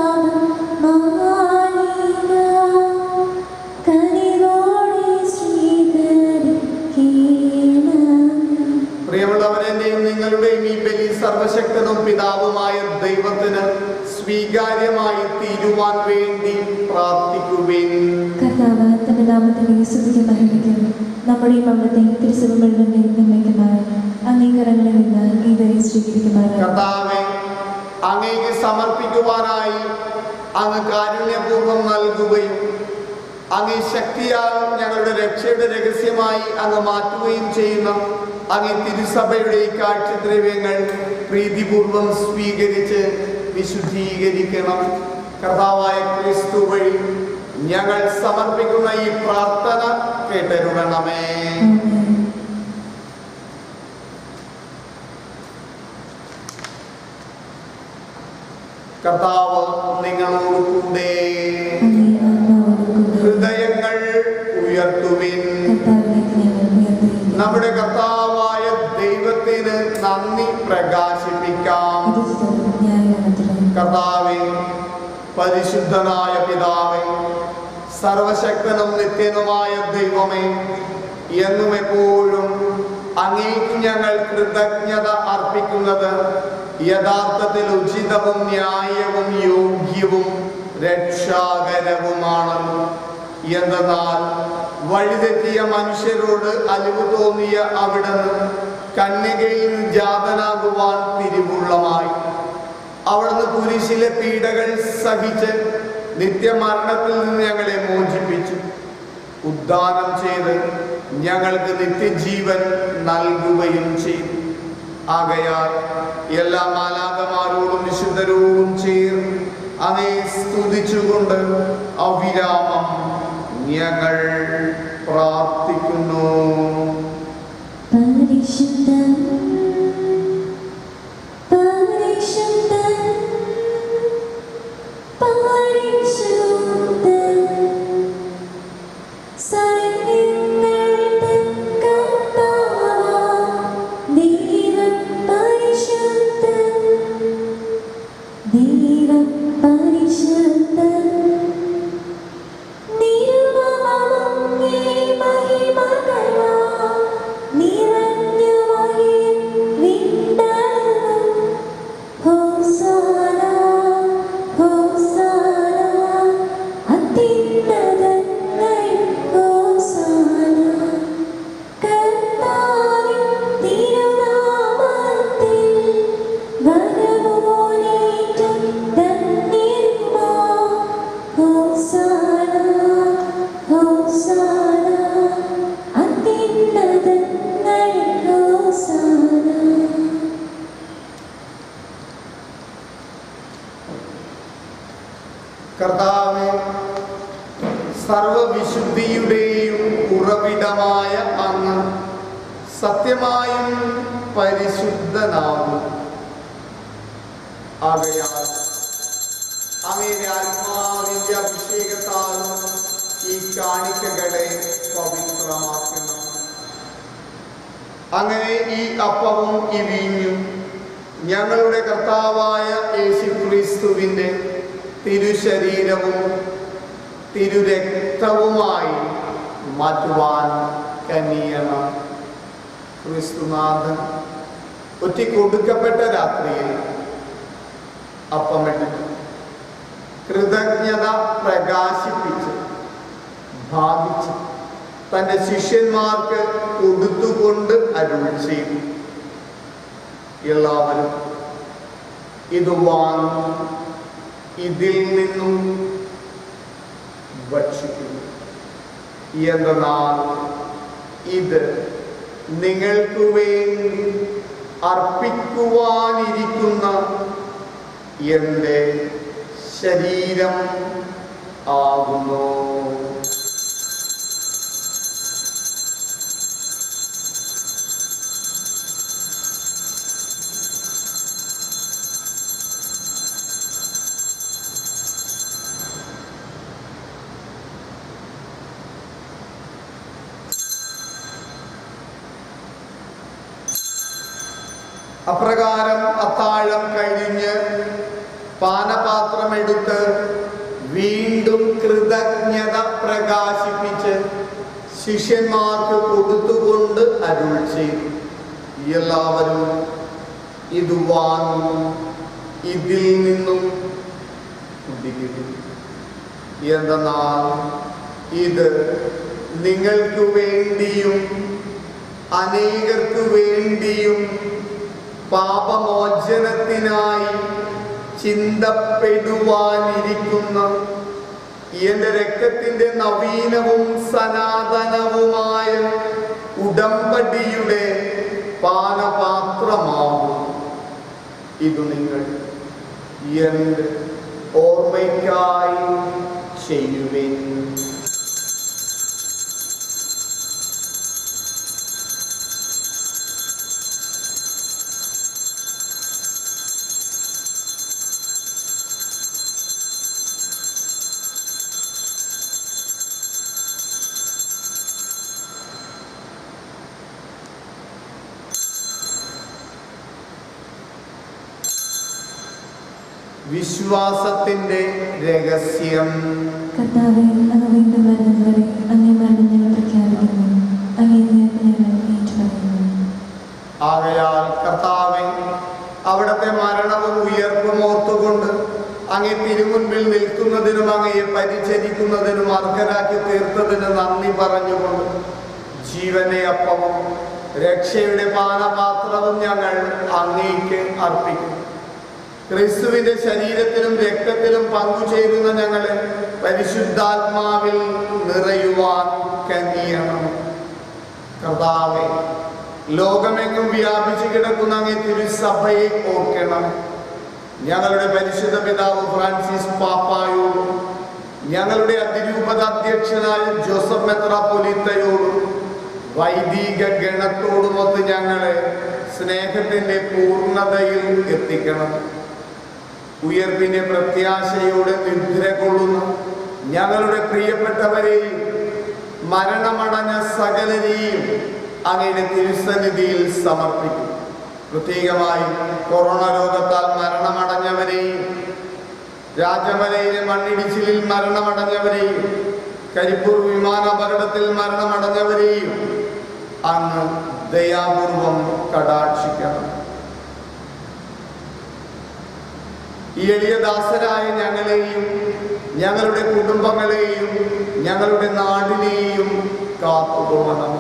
കനിവോടെ സ്വീകരിക്കണമേ. പ്രിയമുള്ളവരെന്റെയും നിങ്ങളുടെയും ഈ ബലി സർവശക്തനും പിതാവുമായ ദൈവത്തിന് സ്വീകാര്യമായി തീരുവാൻ വേണ്ടി പ്രാർത്ഥിക്കുവിൻ. കർത്താവ് തന്റെ നാമത്തിന്റെ സ്തുതിക്ക് മഹിമിക്കും നമ്മുടെയും അവിടുത്തെ തിരുസഭകളുടെ നന്മയ്ക്കുമായി അംഗീകാരങ്ങളിൽ നിന്ന് ഈ ബലി സ്വീകരിക്കുമാറാകട്ടെ. കർത്താവേ, അങ്ങേക്ക് സമർപ്പിക്കുവാനായി അങ്ങ് കാരുണ്യപൂർവ്വം നൽകുകയും അങ്ങേ ശക്തിയാൽ ഞങ്ങളുടെ രക്ഷയുടെ രഹസ്യമായി അങ്ങ് മാറ്റുകയും ചെയ്യുന്ന അങ്ങേ തിരുസഭയുടെ ഈ കാഴ്ചദ്രവ്യങ്ങൾ പ്രീതിപൂർവം സ്വീകരിച്ച് വിശുദ്ധീകരിക്കണം. കർത്താവായ ക്രിസ്തു വഴി ഞങ്ങൾ സമർപ്പിക്കുന്ന ഈ പ്രാർത്ഥന കേട്ടരുളണമേ. ആമേൻ. കർത്താവ് നിങ്ങളോട് കൂടെ. അങ്ങേ ആത്മാവോടുകൂടെ ഹൃദയങ്ങൾ ഉയർത്തുവിൻ. കർത്താവിലേക്ക് ഞങ്ങൾ ഉയർത്തുകയും നമ്മുടെ കർത്താവായ ദൈവത്തിന് നന്ദി പ്രകാശിപ്പിക്കാം. ഉചിതവും ന്യായവുമത്രേ. കർത്താവേ, പരിശുദ്ധനായ പിതാവേ, സർവശക്തനും നിത്യനുമായ ദൈവമേ, എന്നും എപ്പോഴും അങ്ങേക്ക് ഞങ്ങൾ കൃതജ്ഞത അർപ്പിക്കുന്നത് യഥാർത്ഥത്തിൽ ഉചിതവും ന്യായവും യോഗ്യവും രക്ഷാകരവുമാണല്ലോ. എന്തെന്നാൽ വഴിതെറ്റിയ മനുഷ്യരോട് അലിവ് തോന്നിയ അവിടുന്ന് കന്യകയിൽ ജാതനാകുവാൻ തിരുവുള്ളമായി. അവിടുന്ന് കുരിശിലെ പീഡകൾ സഹിച്ച് നിത്യമരണത്തിൽ നിന്ന് ഞങ്ങളെ മോചിപ്പിച്ചു. ഉദ്ധാനം ചെയ്ത് ഞങ്ങൾക്ക് നിത്യജീവൻ നൽകുകയും ചെയ്തു. ആകയാൽ എല്ലാ മാലാഖമാരോടും വിശുദ്ധരോടും ചേർന്ന് അങ്ങേ സ്തുതിച്ചുകൊണ്ട് അവിരാമം ഞങ്ങൾ പ്രാർത്ഥിക്കുന്നു. പരിശുദ്ധ കർത്താവേ, സർവവിശുദ്ധിയുടെയും ഉറവിടമായ അങ്ങ് സത്യമായും പരിശുദ്ധനാകും. ആകയാൽ അങ്ങയുടെ ആത്മാവിന്റെ അഭിഷേകത്താൽ ഈ കാണിക്കകളെ പവിത്രമാക്കണം. അങ്ങനെ ഈ അപ്പവും ഈ വീഞ്ഞും ഞങ്ങളുടെ കർത്താവായ യേശുക്രിസ്തുവിന്റെ തിരുശരീരവും തിരുരക്തവുമായി മാറ്റുവാൻ കനിയണം. ക്രിസ്തുനാഥൻ ഒറ്റിക്കൊടുക്കപ്പെട്ട രാത്രിയിൽ അപ്പമെടുത്തു കൃതജ്ഞത പ്രകാശിപ്പിച്ച് ഭാവിച്ച് തൻ്റെ ശിഷ്യന്മാർക്ക് കൊടുത്തുകൊണ്ട് അരുൾ ചെയ്തു. എല്ലാവരും ഇത് വാങ്ങി ഇതിൽ നിന്നും ഭക്ഷിക്കുന്നു. എന്നാൽ ഇത് നിങ്ങൾക്ക് വേണ്ടി അർപ്പിക്കുവാനിരിക്കുന്ന എൻ്റെ ശരീരം ആകുന്നു. അപ്രകാരം അത്താഴം കഴിഞ്ഞ് പാനപാത്രമെടുത്ത് വീണ്ടും കൃതജ്ഞത പ്രകാശിപ്പിച്ച് ശിഷ്യന്മാർക്ക് കൊടുത്തുകൊണ്ട് അരുൾ ചെയ്തു. എല്ലാവരും ഇത് വാങ്ങി ഇതിൽ നിന്നും കുടിക്കുന്നു. എന്തെന്നാൽ ഇത് നിങ്ങൾക്ക് വേണ്ടിയും അനേകർക്ക് വേണ്ടിയും പാപമോചനത്തിനായി ചിന്തപ്പെടുവാനിരിക്കുന്ന എൻ്റെ രക്തത്തിൻ്റെ നവീനവും സനാതനവുമായ ഉടമ്പടിയുടെ പാനപാത്രമാകും. ഇത് നിങ്ങൾ എൻ്റെ ഓർമ്മയ്ക്കായി ചെയ്യുവിൻ. വിശ്വാസത്തിന്റെ രഹസ്യം. കർത്താവേ, അങ്ങ് വീണ്ടും വരുന്നതുവരെ അങ്ങേ മരണം ഞങ്ങൾ പ്രഖ്യാപിക്കുന്നു. അങ്ങേ ഉയർപ്പ് ഞങ്ങൾ ഏറ്റുപറയുന്നു. ആകയാൽ കർത്താവേ, അവിടുത്തെ മരണവും ഉയർപ്പും ഓർത്തുകൊണ്ട് അങ്ങേ തിരുമുൻപിൽ നിൽക്കുന്നതിനും അങ്ങയെ പരിചരിക്കുന്നതിനും അർഹരാക്കി തീർത്തതിന് നന്ദി പറഞ്ഞുകൊണ്ട് ജീവന്റെ അപ്പവും രക്ഷയുടെ പാനപാത്രവും ഞങ്ങൾ അങ്ങേക്ക് അർപ്പിക്കുന്നു. ക്രിസ്തുവിന്റെ ശരീരത്തിലും രക്തത്തിലും പങ്കുചേരുന്ന ഞങ്ങളെ പരിശുദ്ധാത്മാവിൽ നിറയുവാൻ കനിയണം. കർത്താവേ, ലോകമെങ്ങും വ്യാപിച്ചു കിടക്കുന്ന അങ്ങേ തിരുസഭയെ ഓർക്കണം. ഞങ്ങളുടെ പരിശുദ്ധ പിതാവ് ഫ്രാൻസിസ് പാപ്പായോടും ഞങ്ങളുടെ അതിരൂപത അധ്യക്ഷനായ ജോസഫ് മെത്രാപ്പൊലീത്തയോടും വൈദിക ഗണത്തോടുമൊത്ത് ഞങ്ങളെ സ്നേഹത്തിൻ്റെ പൂർണ്ണതയിൽ എത്തിക്കണം. ഉയർപ്പിന്റെ പ്രത്യാശയോടെ നിദ്ര കൊള്ളുന്ന ഞങ്ങളുടെ പ്രിയപ്പെട്ടവരെയും മരണമടഞ്ഞ സകലരെയും അങ്ങയുടെ തിരുസന്നിധിയിൽ സമർപ്പിക്കും. പ്രത്യേകമായി കൊറോണ രോഗത്താൽ മരണമടഞ്ഞവരെയും, രാജമലയിലെ മണ്ണിടിച്ചിലിൽ മരണമടഞ്ഞവരെയും, കരിപ്പൂർ വിമാനാപകടത്തിൽ മരണമടഞ്ഞവരെയും അങ്ങ് ദയാപൂർവം കടാക്ഷിക്കണം. ഈ എളിയദാസരായ ഞങ്ങളെയും ഞങ്ങളുടെ കുടുംബങ്ങളെയും ഞങ്ങളുടെ നാടിനെയും കാത്തുകൊള്ളണം.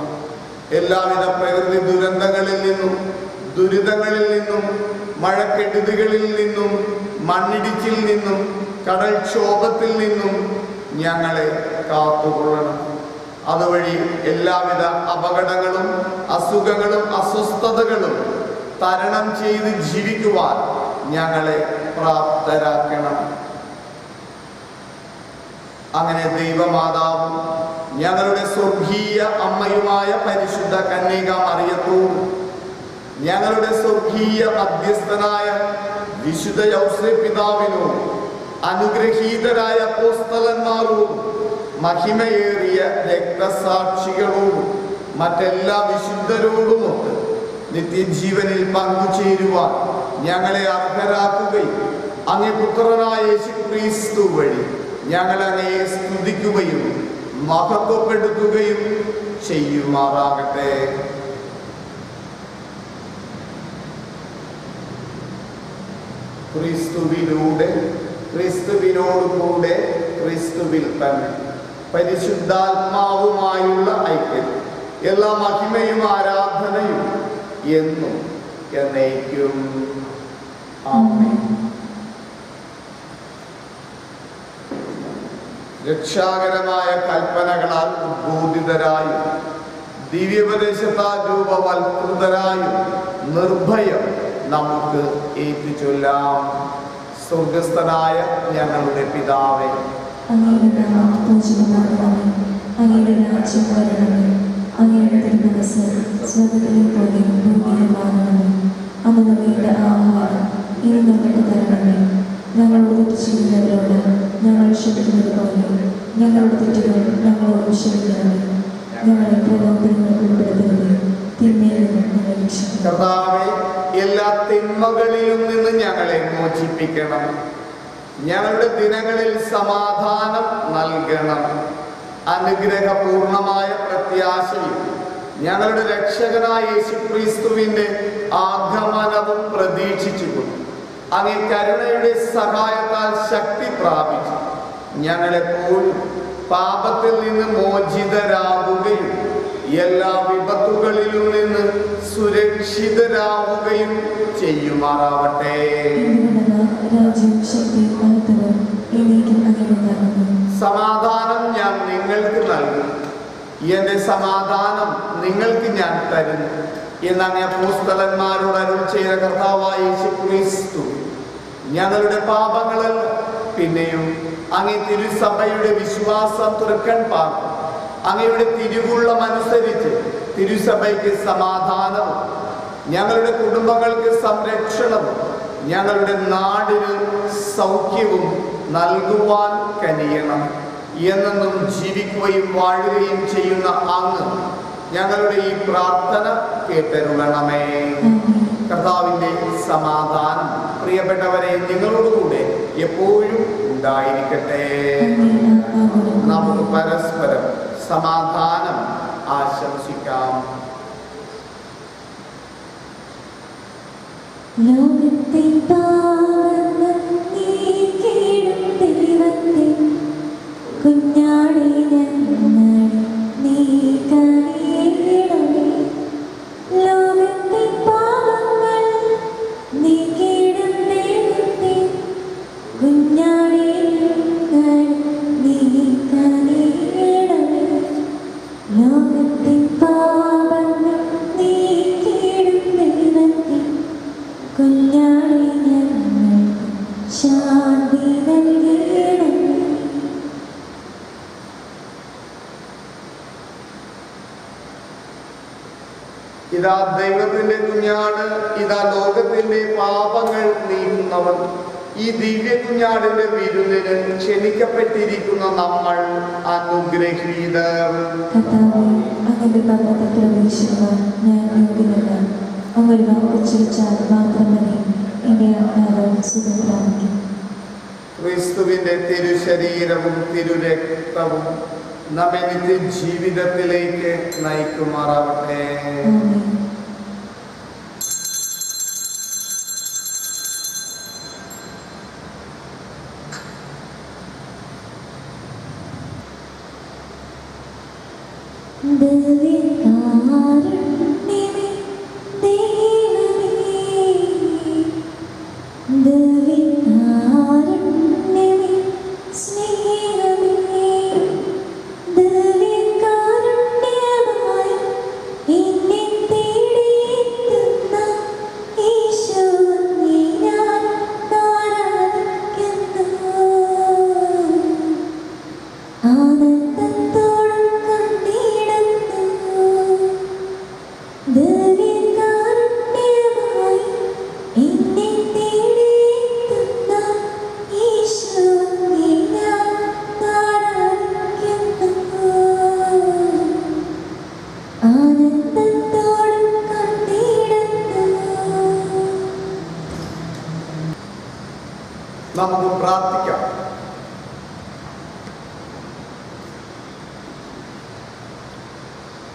എല്ലാവിധ പ്രകൃതി ദുരന്തങ്ങളിൽ നിന്നും, ദുരിതങ്ങളിൽ നിന്നും, മഴക്കെടുതികളിൽ നിന്നും, മണ്ണിടിച്ചിൽ നിന്നും, കടൽക്ഷോഭത്തിൽ നിന്നും ഞങ്ങളെ കാത്തുകൊള്ളണം. അതുവഴി എല്ലാവിധ അപകടങ്ങളും അസുഖങ്ങളും അസ്വസ്ഥതകളും തരണം ചെയ്ത് ജീവിക്കുവാൻ ഞങ്ങളെ പ്രാപ്തരാക്കണം. അങ്ങനെ ദൈവമാതാവും ഞങ്ങളുടെ സ്വർഗീയ അമ്മയുമായ പരിശുദ്ധ കന്യക മറിയത്തോടും ഞങ്ങളുടെ സ്വർഗീയ മധ്യസ്ഥനായ വിശുദ്ധ യൗസേപ്പ് പിതാവിനോടും അനുഗ്രഹീതരായ അപ്പോസ്തലന്മാരോടും മഹിമയേറിയ രക്തസാക്ഷികളോടും മറ്റെല്ലാ വിശുദ്ധരോടുമൊത്ത് നിത്യജീവനിൽ പങ്കുചേരുവാൻ ഞങ്ങളെ അർഹരാക്കുകയും അങ്ങേ പുത്രനായ യേശുക്രിസ്തു വഴി ഞങ്ങൾ അങ്ങയെ സ്തുതിക്കുകയും മഹത്വപ്പെടുത്തുകയും ചെയ്യുമാറാകട്ടെ. ക്രിസ്തുവിലൂടെ, ക്രിസ്തുവിനോടുകൂടെ, ക്രിസ്തുവിൽ തന്നെ പരിശുദ്ധാത്മാവുമായുള്ള ഐക്യം എല്ലാ മഹിമയും ആരാധനയും എന്നും എന്നേക്കും ആമേൻ. രക്ഷാകരമായ കൽപ്പനകളാൽ ഉദ്ബോധിതരായും ദിവ്യോപദേശത്താൽ രൂപവൽകൃതരായും നിർഭയം നമുക്ക് ഏറ്റുചൊല്ലാം. സ്വർഗസ്ഥനായ ഞങ്ങളുടെ പിതാവേ, അങ്ങയുടെ നാമം പൂജിതമാകണമേ. അങ്ങയുടെ രാജ്യം വരണമേ. അങ്ങയുടെ തിരുമനസ്സ് സ്വർഗ്ഗത്തിലെ പോലെ ഭൂമിയിലുമാകണമേ. അന്ന് വേണ്ട ആഹാരം ഇനി ഞങ്ങൾക്ക് തരണമേ. ഞങ്ങളോട് തെറ്റ് ചെയ്യുന്നവരോട് ഞങ്ങൾ ക്ഷമിക്കുന്നത് പോലെ ഞങ്ങളുടെ തെറ്റുകൾ ഞങ്ങളോട് ക്ഷമിക്കണമേ. ഞങ്ങളെ പ്രലോഭനങ്ങളിൽ ഉൾപ്പെടുത്തരുതേ, തിന്മയിൽ നിന്ന് ഞങ്ങളെ രക്ഷിക്കണമേ. കർത്താവേ, എല്ലാ തിന്മകളിലും നിന്ന് ഞങ്ങളെ മോചിപ്പിക്കണം. ഞങ്ങളുടെ ദിനങ്ങളിൽ സമാധാനം നൽകണം. അനുഗ്രഹപൂർണമായ പ്രത്യാശയും ഞങ്ങളുടെ രക്ഷകനായ യേശുക്രിസ്തുവിന്റെ ആഗമനവും പ്രതീക്ഷിച്ചുകൊണ്ട് അങ്ങേ കരുണയുടെ സഹായത്താൽ ശക്തി പ്രാപിച്ചു ഞങ്ങളെപ്പോഴും പാപത്തിൽ നിന്ന് മോചിതരാകുകയും എല്ലാ വിപത്തുകളിലും നിന്ന് സുരക്ഷിതരാകുകയും ചെയ്യുമാറാവട്ടെ. സമാധാനം ഞാൻ നിങ്ങൾക്ക് നൽകും, എന്റെ സമാധാനം നിങ്ങൾക്ക് ഞാൻ തരുന്നു എന്നങ്ങ് അപ്പോസ്തലന്മാരോട് അരുൾ ചെയ്ത കർത്താവായ യേശുക്രിസ്തു ഞങ്ങളുടെ പാപങ്ങളല്ല, പിന്നെയും അങ്ങേ തിരുസഭയുടെ വിശ്വാസം തുറക്കൻ പാർക്കും. അങ്ങയുടെ തിരുവുള്ളമനുസരിച്ച് തിരുസഭയ്ക്ക് സമാധാനവും ഞങ്ങളുടെ കുടുംബങ്ങൾക്ക് സംരക്ഷണവും ഞങ്ങളുടെ നാടിന് സൗഖ്യവും നൽകുവാൻ കനിയണം. എന്നെന്നും ജീവിക്കുകയും വാഴുകയും ചെയ്യുന്ന അങ്ങ് ഞങ്ങളുടെ ഈ പ്രാർത്ഥന കേട്ടരുളണമേ. കർത്താവിൻ്റെ സമാധാനം പ്രിയപ്പെട്ടവരെ നിങ്ങളോടുകൂടെ എപ്പോഴും ഉണ്ടായിരിക്കട്ടെ. നമുക്ക് പരസ്പരം സമാധാനം ആശംസിക്കാം. ലോകത്തിൻ പാവങ്ങൾ നീക്കിയിടും ദൈവത്തിൻ കുഞ്ഞാടേ ഞങ്ങളെ നീ കനിയണമേ. ലോകത്തിൻ പാവങ്ങൾ നീക്കിയിടും ദൈവത്തിൻ കുഞ്ഞാടേ ഞങ്ങളെ നീ കനിയണമേ. ലോകത്തിൻ പാവങ്ങൾ നീക്കിയിടും ദൈവത്തിൻ കുഞ്ഞാടേ ഞങ്ങൾക്ക് ശാന്തി നൽകണമേ. ഇതാ ദൈവത്തിന്റെ കുഞ്ഞാട്, ഇതാ ലോകത്തിന്റെ പാപങ്ങൾ നീക്കുന്നവൻ. ഈ ദിവ്യ കുഞ്ഞാടിന്റെ വിരുന്നിന് ക്ഷണിക്കപ്പെട്ടിരിക്കുന്ന നമ്മൾ അനുഗ്രഹീതർ. അങ്ങയുടെ ഭവനത്തിൽ പ്രവേശിക്കുവാൻ ഞാൻ യോഗ്യനല്ല. അങ്ങ് വാക്ക് ചിരിച്ചാൽ മാത്രം മതി, എന്റെ ആത്മാവ് സുഖം പ്രാപിക്കും. ക്രിസ്തുവിന്റെ തിരുശരീരവും തിരുരക്തവും നമ്മെ നിത്യജീവിതത്തിലേക്ക് നയിക്കുമാറാവട്ടെ. നമുക്ക് പ്രാർത്ഥിക്കാം.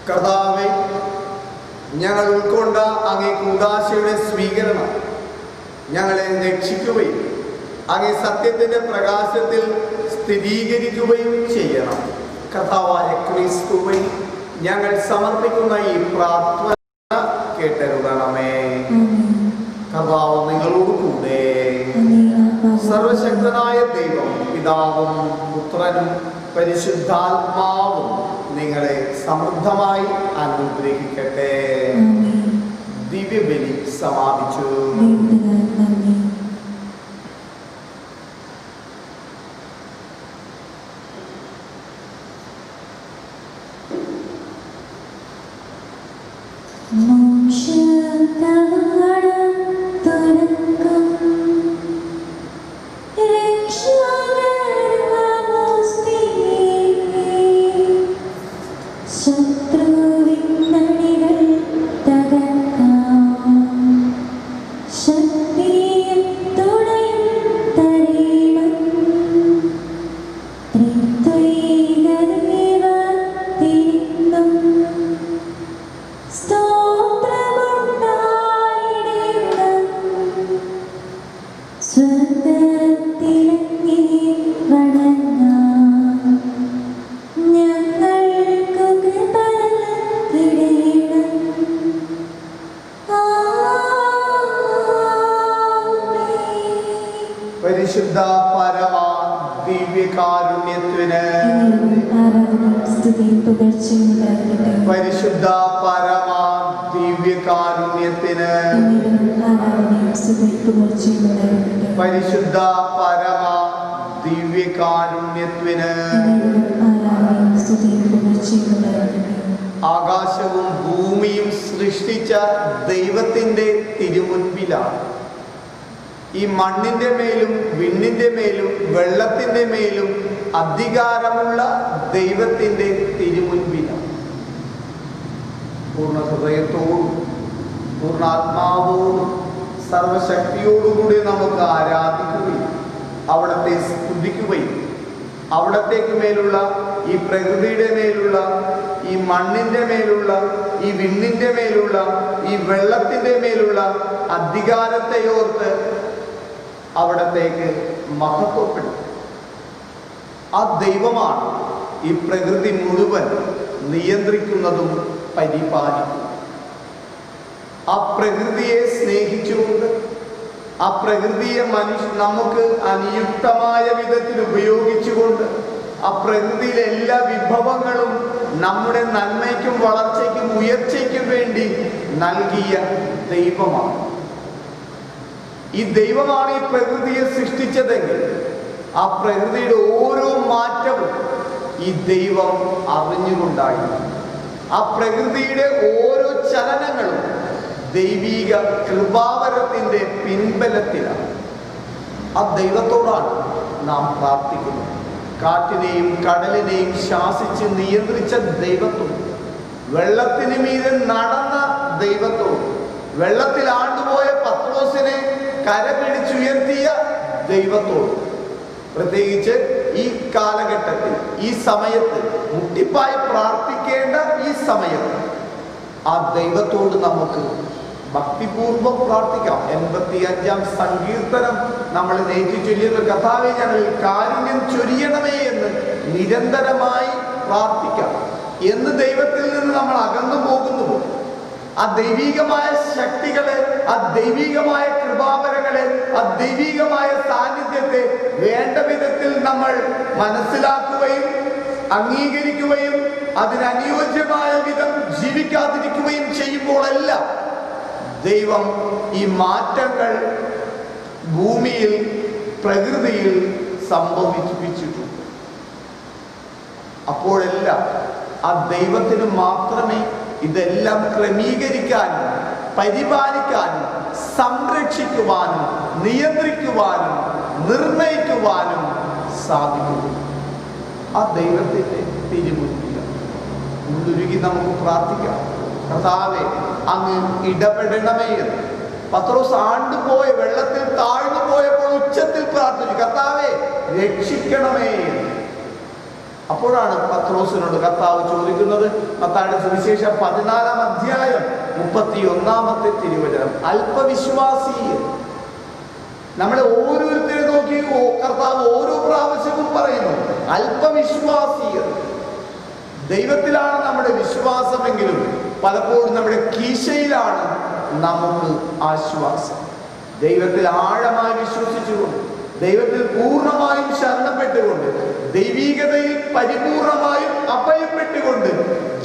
കർത്താവേ, ഞങ്ങൾ ഉൾക്കൊണ്ട അങ്ങേ കൂദാശയുടെ സ്വീകരണം ഞങ്ങളെ രക്ഷിക്കുകയും അങ്ങേ സത്യത്തിന്റെ പ്രകാശത്തിൽ സ്ഥിരീകരിക്കുകയും ചെയ്യണം. കർത്താവായ ക്രിസ്തുവേ, ഞങ്ങൾ സമർപ്പിക്കുന്ന ഈ പ്രാർത്ഥന കേട്ടരുളണമേ. കർത്താവ് നിങ്ങളോട് കൂടെ. സർവശക്തനായ ദൈവം പിതാവും പുത്രനും പരിശുദ്ധാത്മാവും നിങ്ങളെ സമൃദ്ധമായി അനുഗ്രഹിക്കട്ടെ. ദിവ്യബലി സമാപിച്ചു. പരിശുദ്ധ പരമ ദിവ്യകാരുണ്യത്തിന്, പരിശുദ്ധ പരമ ദിവ്യകാരുണ്യത്തിന്, പരിശുദ്ധ പരമ ദിവ്യകാരുണ്യത്തിന്. ആകാശവും ഭൂമിയും സൃഷ്ടിച്ച ദൈവത്തിന്റെ തിരുമുൻപിലാണ് ഈ മണ്ണിന്റെ മേലും വിണ്ണിന്റെ മേലും വെള്ളത്തിന്റെ മേലും അധികാരമുള്ള ദൈവത്തിന്റെ തിരുമുൻപിലാണ് പൂർണ്ണ ഹൃദയത്തോടും പൂർണ്ണാത്മാവോടും സർവശക്തിയോടുകൂടി നമുക്ക് ആരാധിക്കുകയും അവിടത്തെ സ്തുതിക്കുകയും അവിടത്തേക്ക് മേലുള്ള ഈ പ്രകൃതിയുടെ മേലുള്ള ഈ മണ്ണിന്റെ മേലുള്ള ഈ വിണ്ണിന്റെ മേലുള്ള ഈ വെള്ളത്തിന്റെ മേലുള്ള അധികാരത്തെ ഓർത്ത് അവിടത്തേക്ക് മഹത്വപ്പെടും. ആ ദൈവമാണ് ഈ പ്രകൃതി മുഴുവൻ നിയന്ത്രിക്കുന്നതും പരിപാലിക്കുന്നതും. ആ പ്രകൃതിയെ സ്നേഹിച്ചുകൊണ്ട് ആ പ്രകൃതിയെ നമുക്ക് അനുയുക്തമായ വിധത്തിൽ ഉപയോഗിച്ചുകൊണ്ട് ആ പ്രകൃതിയിലെ എല്ലാ വിഭവങ്ങളും നമ്മുടെ നന്മയ്ക്കും വളർച്ചയ്ക്കും ഉയർച്ചയ്ക്കും വേണ്ടി നൽകിയ ദൈവമാണ്. ഈ ദൈവമാണ് ഈ പ്രകൃതിയെ സൃഷ്ടിച്ചതെങ്കിൽ ആ പ്രകൃതിയുടെ ഓരോ മാറ്റവും ഈ ദൈവം അറിഞ്ഞുകൊണ്ടായിരുന്നു. ആ പ്രകൃതിയുടെ ഓരോ ചലനങ്ങളും ദൈവിക കൃപാവരത്തിൻ്റെ പിൻബലത്തിലാണ്. ആ ദൈവത്തോടാണ് നാം പ്രാർത്ഥിക്കുന്നത്. കാറ്റിനെയും കടലിനെയും ശാസിച്ച് നിയന്ത്രിച്ച ദൈവത്തോട്, വെള്ളത്തിന് മീതെ നടന്ന ദൈവത്തോട്, വെള്ളത്തിൽ ആണ്ടുപോയ പത്രോസിനെ കരപിടിച്ചുയർത്തിയ ദൈവത്തോട്, പ്രത്യേകിച്ച് ഈ കാലഘട്ടത്തിൽ, ഈ സമയത്ത് മുട്ടിപ്പായി പ്രാർത്ഥിക്കേണ്ട ഈ സമയത്ത് ആ ദൈവത്തോട് നമുക്ക് ഭക്തിപൂർവം പ്രാർത്ഥിക്കാം. 85-ാം സങ്കീർത്തനം നമ്മൾ നേറ്റി ചൊല്ലിയത്, കർത്താവേ ഞങ്ങളിൽ കാരുണ്യം ചൊരിയണമേ എന്ന് നിരന്തരമായി പ്രാർത്ഥിക്കാം. എന്ന് ദൈവത്തിൽ നിന്ന് നമ്മൾ അകന്നു പോകുന്നുവോ, ആ ദൈവികമായ ശക്തികളെ, ആ ദൈവികമായ കൃപാവരങ്ങളെ, ആ ദൈവികമായ സാന്നിധ്യത്തെ വേണ്ട വിധത്തിൽ നമ്മൾ മനസ്സിലാക്കുകയും അംഗീകരിക്കുകയും അതിനനുയോജ്യമായ വിധം ജീവിക്കാതിരിക്കുകയും ചെയ്യുമ്പോഴെല്ലാം ദൈവം ഈ മാറ്റങ്ങൾ ഭൂമിയിൽ, പ്രകൃതിയിൽ സംഭവിപ്പിച്ചിട്ടുണ്ട്. അപ്പോഴെല്ലാം ആ ദൈവത്തിന് മാത്രമേ ഇതെല്ലാം ക്രമീകരിക്കാനും പരിപാലിക്കാനും സംരക്ഷിക്കുവാനും നിയന്ത്രിക്കുവാനും നിർണയിക്കുവാനും സാധിക്കുന്നു. ആ ദൈവത്തിൻ്റെ തിരുമുൻപിൽ ഉള്ളുരുകി നമുക്ക് പ്രാർത്ഥിക്കാം. കർത്താവേ, അങ്ങ് ഇടപെടണമേ എന്ന്. പത്രോസ് ആണ്ടുപോയ, വെള്ളത്തിൽ താഴ്ന്നു പോയപ്പോൾ ഉച്ചത്തിൽ പ്രാർത്ഥിച്ചു, കർത്താവേ രക്ഷിക്കണമേ എന്ന്. അപ്പോഴാണ് പത്രോസിനോട് കർത്താവ് ചോദിക്കുന്നത്, മത്തായിയുടെ സുവിശേഷം 14-ാം അധ്യായം 31-ാമത്തെ തിരുവചനം, അല്പവിശ്വാസി. നമ്മളെ ഓരോരുത്തരെ നോക്കി കർത്താവ് ഓരോ പ്രാവശ്യവും പറയുന്നു അല്പവിശ്വാസി. ദൈവത്തിലാണ് നമ്മുടെ വിശ്വാസമെങ്കിലും പലപ്പോഴും നമ്മുടെ കീശയിലാണ് നമുക്ക് ആശ്വാസം. ദൈവത്തിൽ ആഴമായി വിശ്വസിച്ചുകൊണ്ട്, ദൈവത്തിൽ പൂർണ്ണമായും ശരണപ്പെട്ടുകൊണ്ട്, ദൈവീകതയിൽ പരിപൂർണമായും അഭയപ്പെട്ടുകൊണ്ട്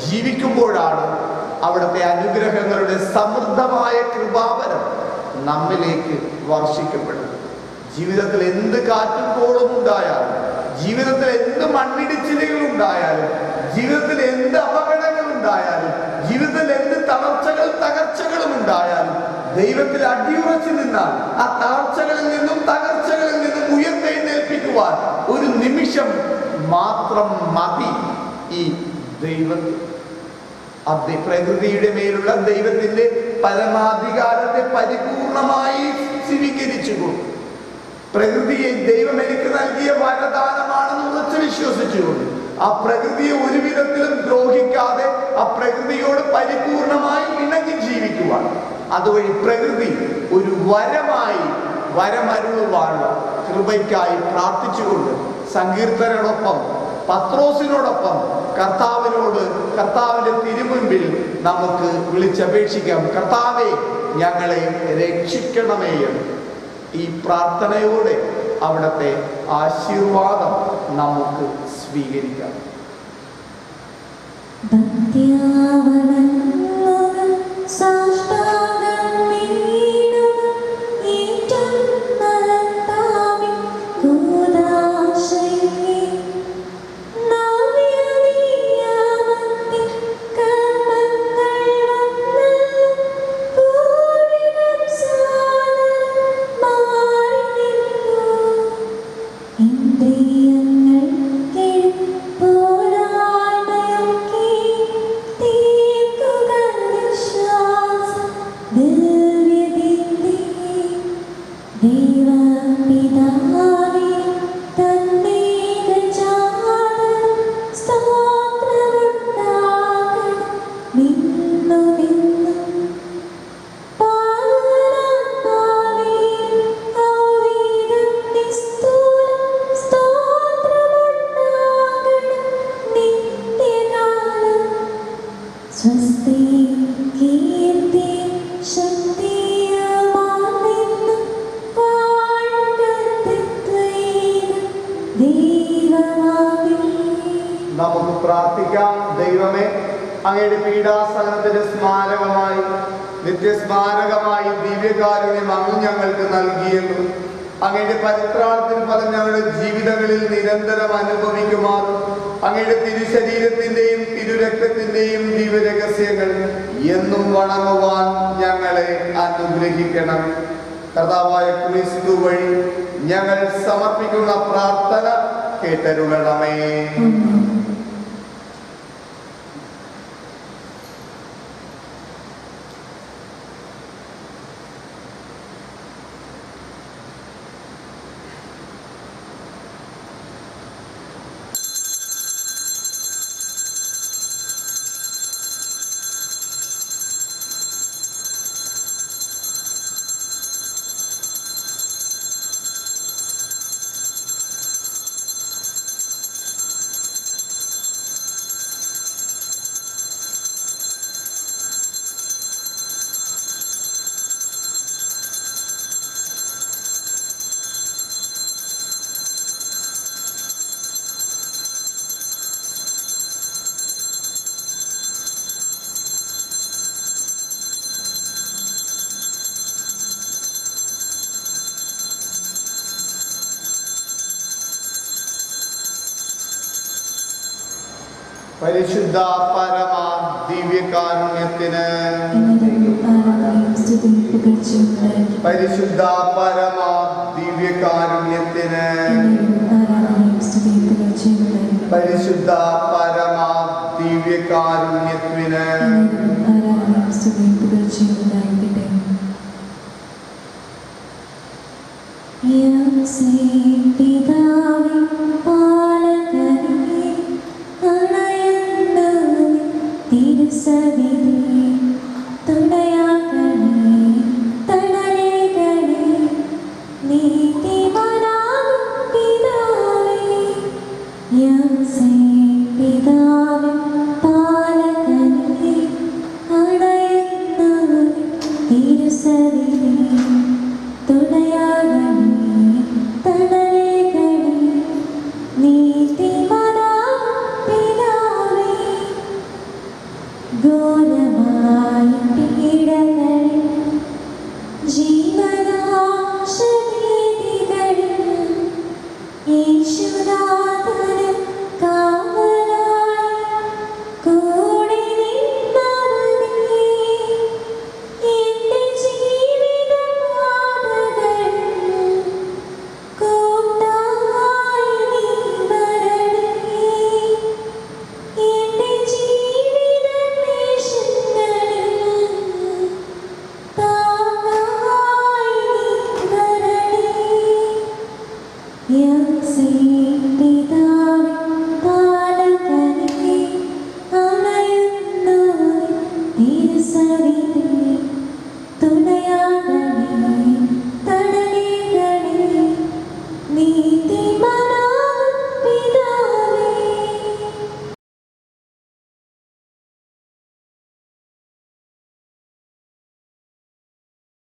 ജീവിക്കുമ്പോഴാണ് അവിടുത്തെ അനുഗ്രഹങ്ങളുടെ സമൃദ്ധമായ കൃപാവരം നമ്മിലേക്ക് വർഷിക്കപ്പെടുന്നത്. ജീവിതത്തിൽ എന്ത് കാറ്റും കോളും ഉണ്ടായാലും, ജീവിതത്തിൽ എന്ത് മണ്ണിടിച്ചിലുകൾ ഉണ്ടായാലും, ജീവിതത്തിൽ എന്ത് അപകടങ്ങൾ ഉണ്ടായാലും, ജീവിതത്തിൽ എന്ത് തകർച്ചകളും ഉണ്ടായാലും, ദൈവത്തിൽ അടിയുറച്ചു നിന്നാൽ ആ തകർച്ചകളിൽ നിന്നും തകർച്ചകളിൽ നിന്നും ഉയർത്തെഴുന്നേൽപ്പിക്കുവാൻ ഒരു നിമിഷം മാത്രം മതി. ഈ ദൈവത്തിൽ പ്രകൃതിയുടെ മേലുള്ള ദൈവത്തിന്റെ പരമാധികാരത്തെ പരിപൂർണമായി സ്വീകരിച്ചുകൊണ്ട്, പ്രകൃതിയെ ദൈവം എനിക്ക് നൽകിയ വരദാനമാണെന്ന് ഉറച്ചു വിശ്വസിച്ചുകൊണ്ട്, ആ പ്രകൃതിയെ ഒരു വിധത്തിലും ദ്രോഹിക്കാതെ ആ പ്രകൃതിയോട് പരിപൂർണമായി ഇണങ്ങി ജീവിക്കുവാൻ, അതുവഴി പ്രകൃതി ഒരു വരമരുളുവാനുള്ള കൃപയ്ക്കായി പ്രാർത്ഥിച്ചുകൊണ്ട് സങ്കീർത്തനോടൊപ്പം പത്രോസിനോടൊപ്പം കർത്താവിന്റെ തിരുമുൻപിൽ നമുക്ക് വിളിച്ചപേക്ഷിക്കാം. കർത്താവേ, ഞങ്ങളെ രക്ഷിക്കണമേ എന്ന്. ഈ പ്രാർത്ഥനയോടെ അവിടുത്തെ ആശീർവാദം നമുക്ക് സ്വീകരിക്കാം. നമുക്ക് പ്രാർത്ഥിക്കാം. ദൈവമേ, അങ്ങയുടെ പീഡാസഹനത്തിന്റെ സ്മാരകമായി, നിത്യസ്മാരകമായി ദിവ്യകാരുണ്യം അങ്ങ് ഞങ്ങൾക്ക് നൽകിയെന്നും അങ്ങയുടെ പരിത്രാണത്തിന് ഫലം ഞങ്ങളുടെ ജീവിതങ്ങളിൽ നിരന്തരം അനുഭവിക്കുമാറും അങ്ങയുടെ തിരുശരീരത്തിന്റെയും തിരുരക്തത്തിന്റെയും ദിവ്യരഹസ്യങ്ങൾ എന്നും വണങ്ങുവാൻ ഞങ്ങളെ അനുഗ്രഹിക്കണം. കർത്താവായ ക്രിസ്തു വഴി ഞങ്ങൾ സമർപ്പിക്കുന്ന പ്രാർത്ഥന കേട്ടരുളണമേ. പരിശുദ്ധ പരമ ദിവ്യകാരുണ്യത്തിന്, പരിശുദ്ധ പരമ ദിവ്യകാരുണ്യത്തിന്, പരിശുദ്ധ പരമ ദിവ്യകാരുണ്യത്തിന്. Yeah,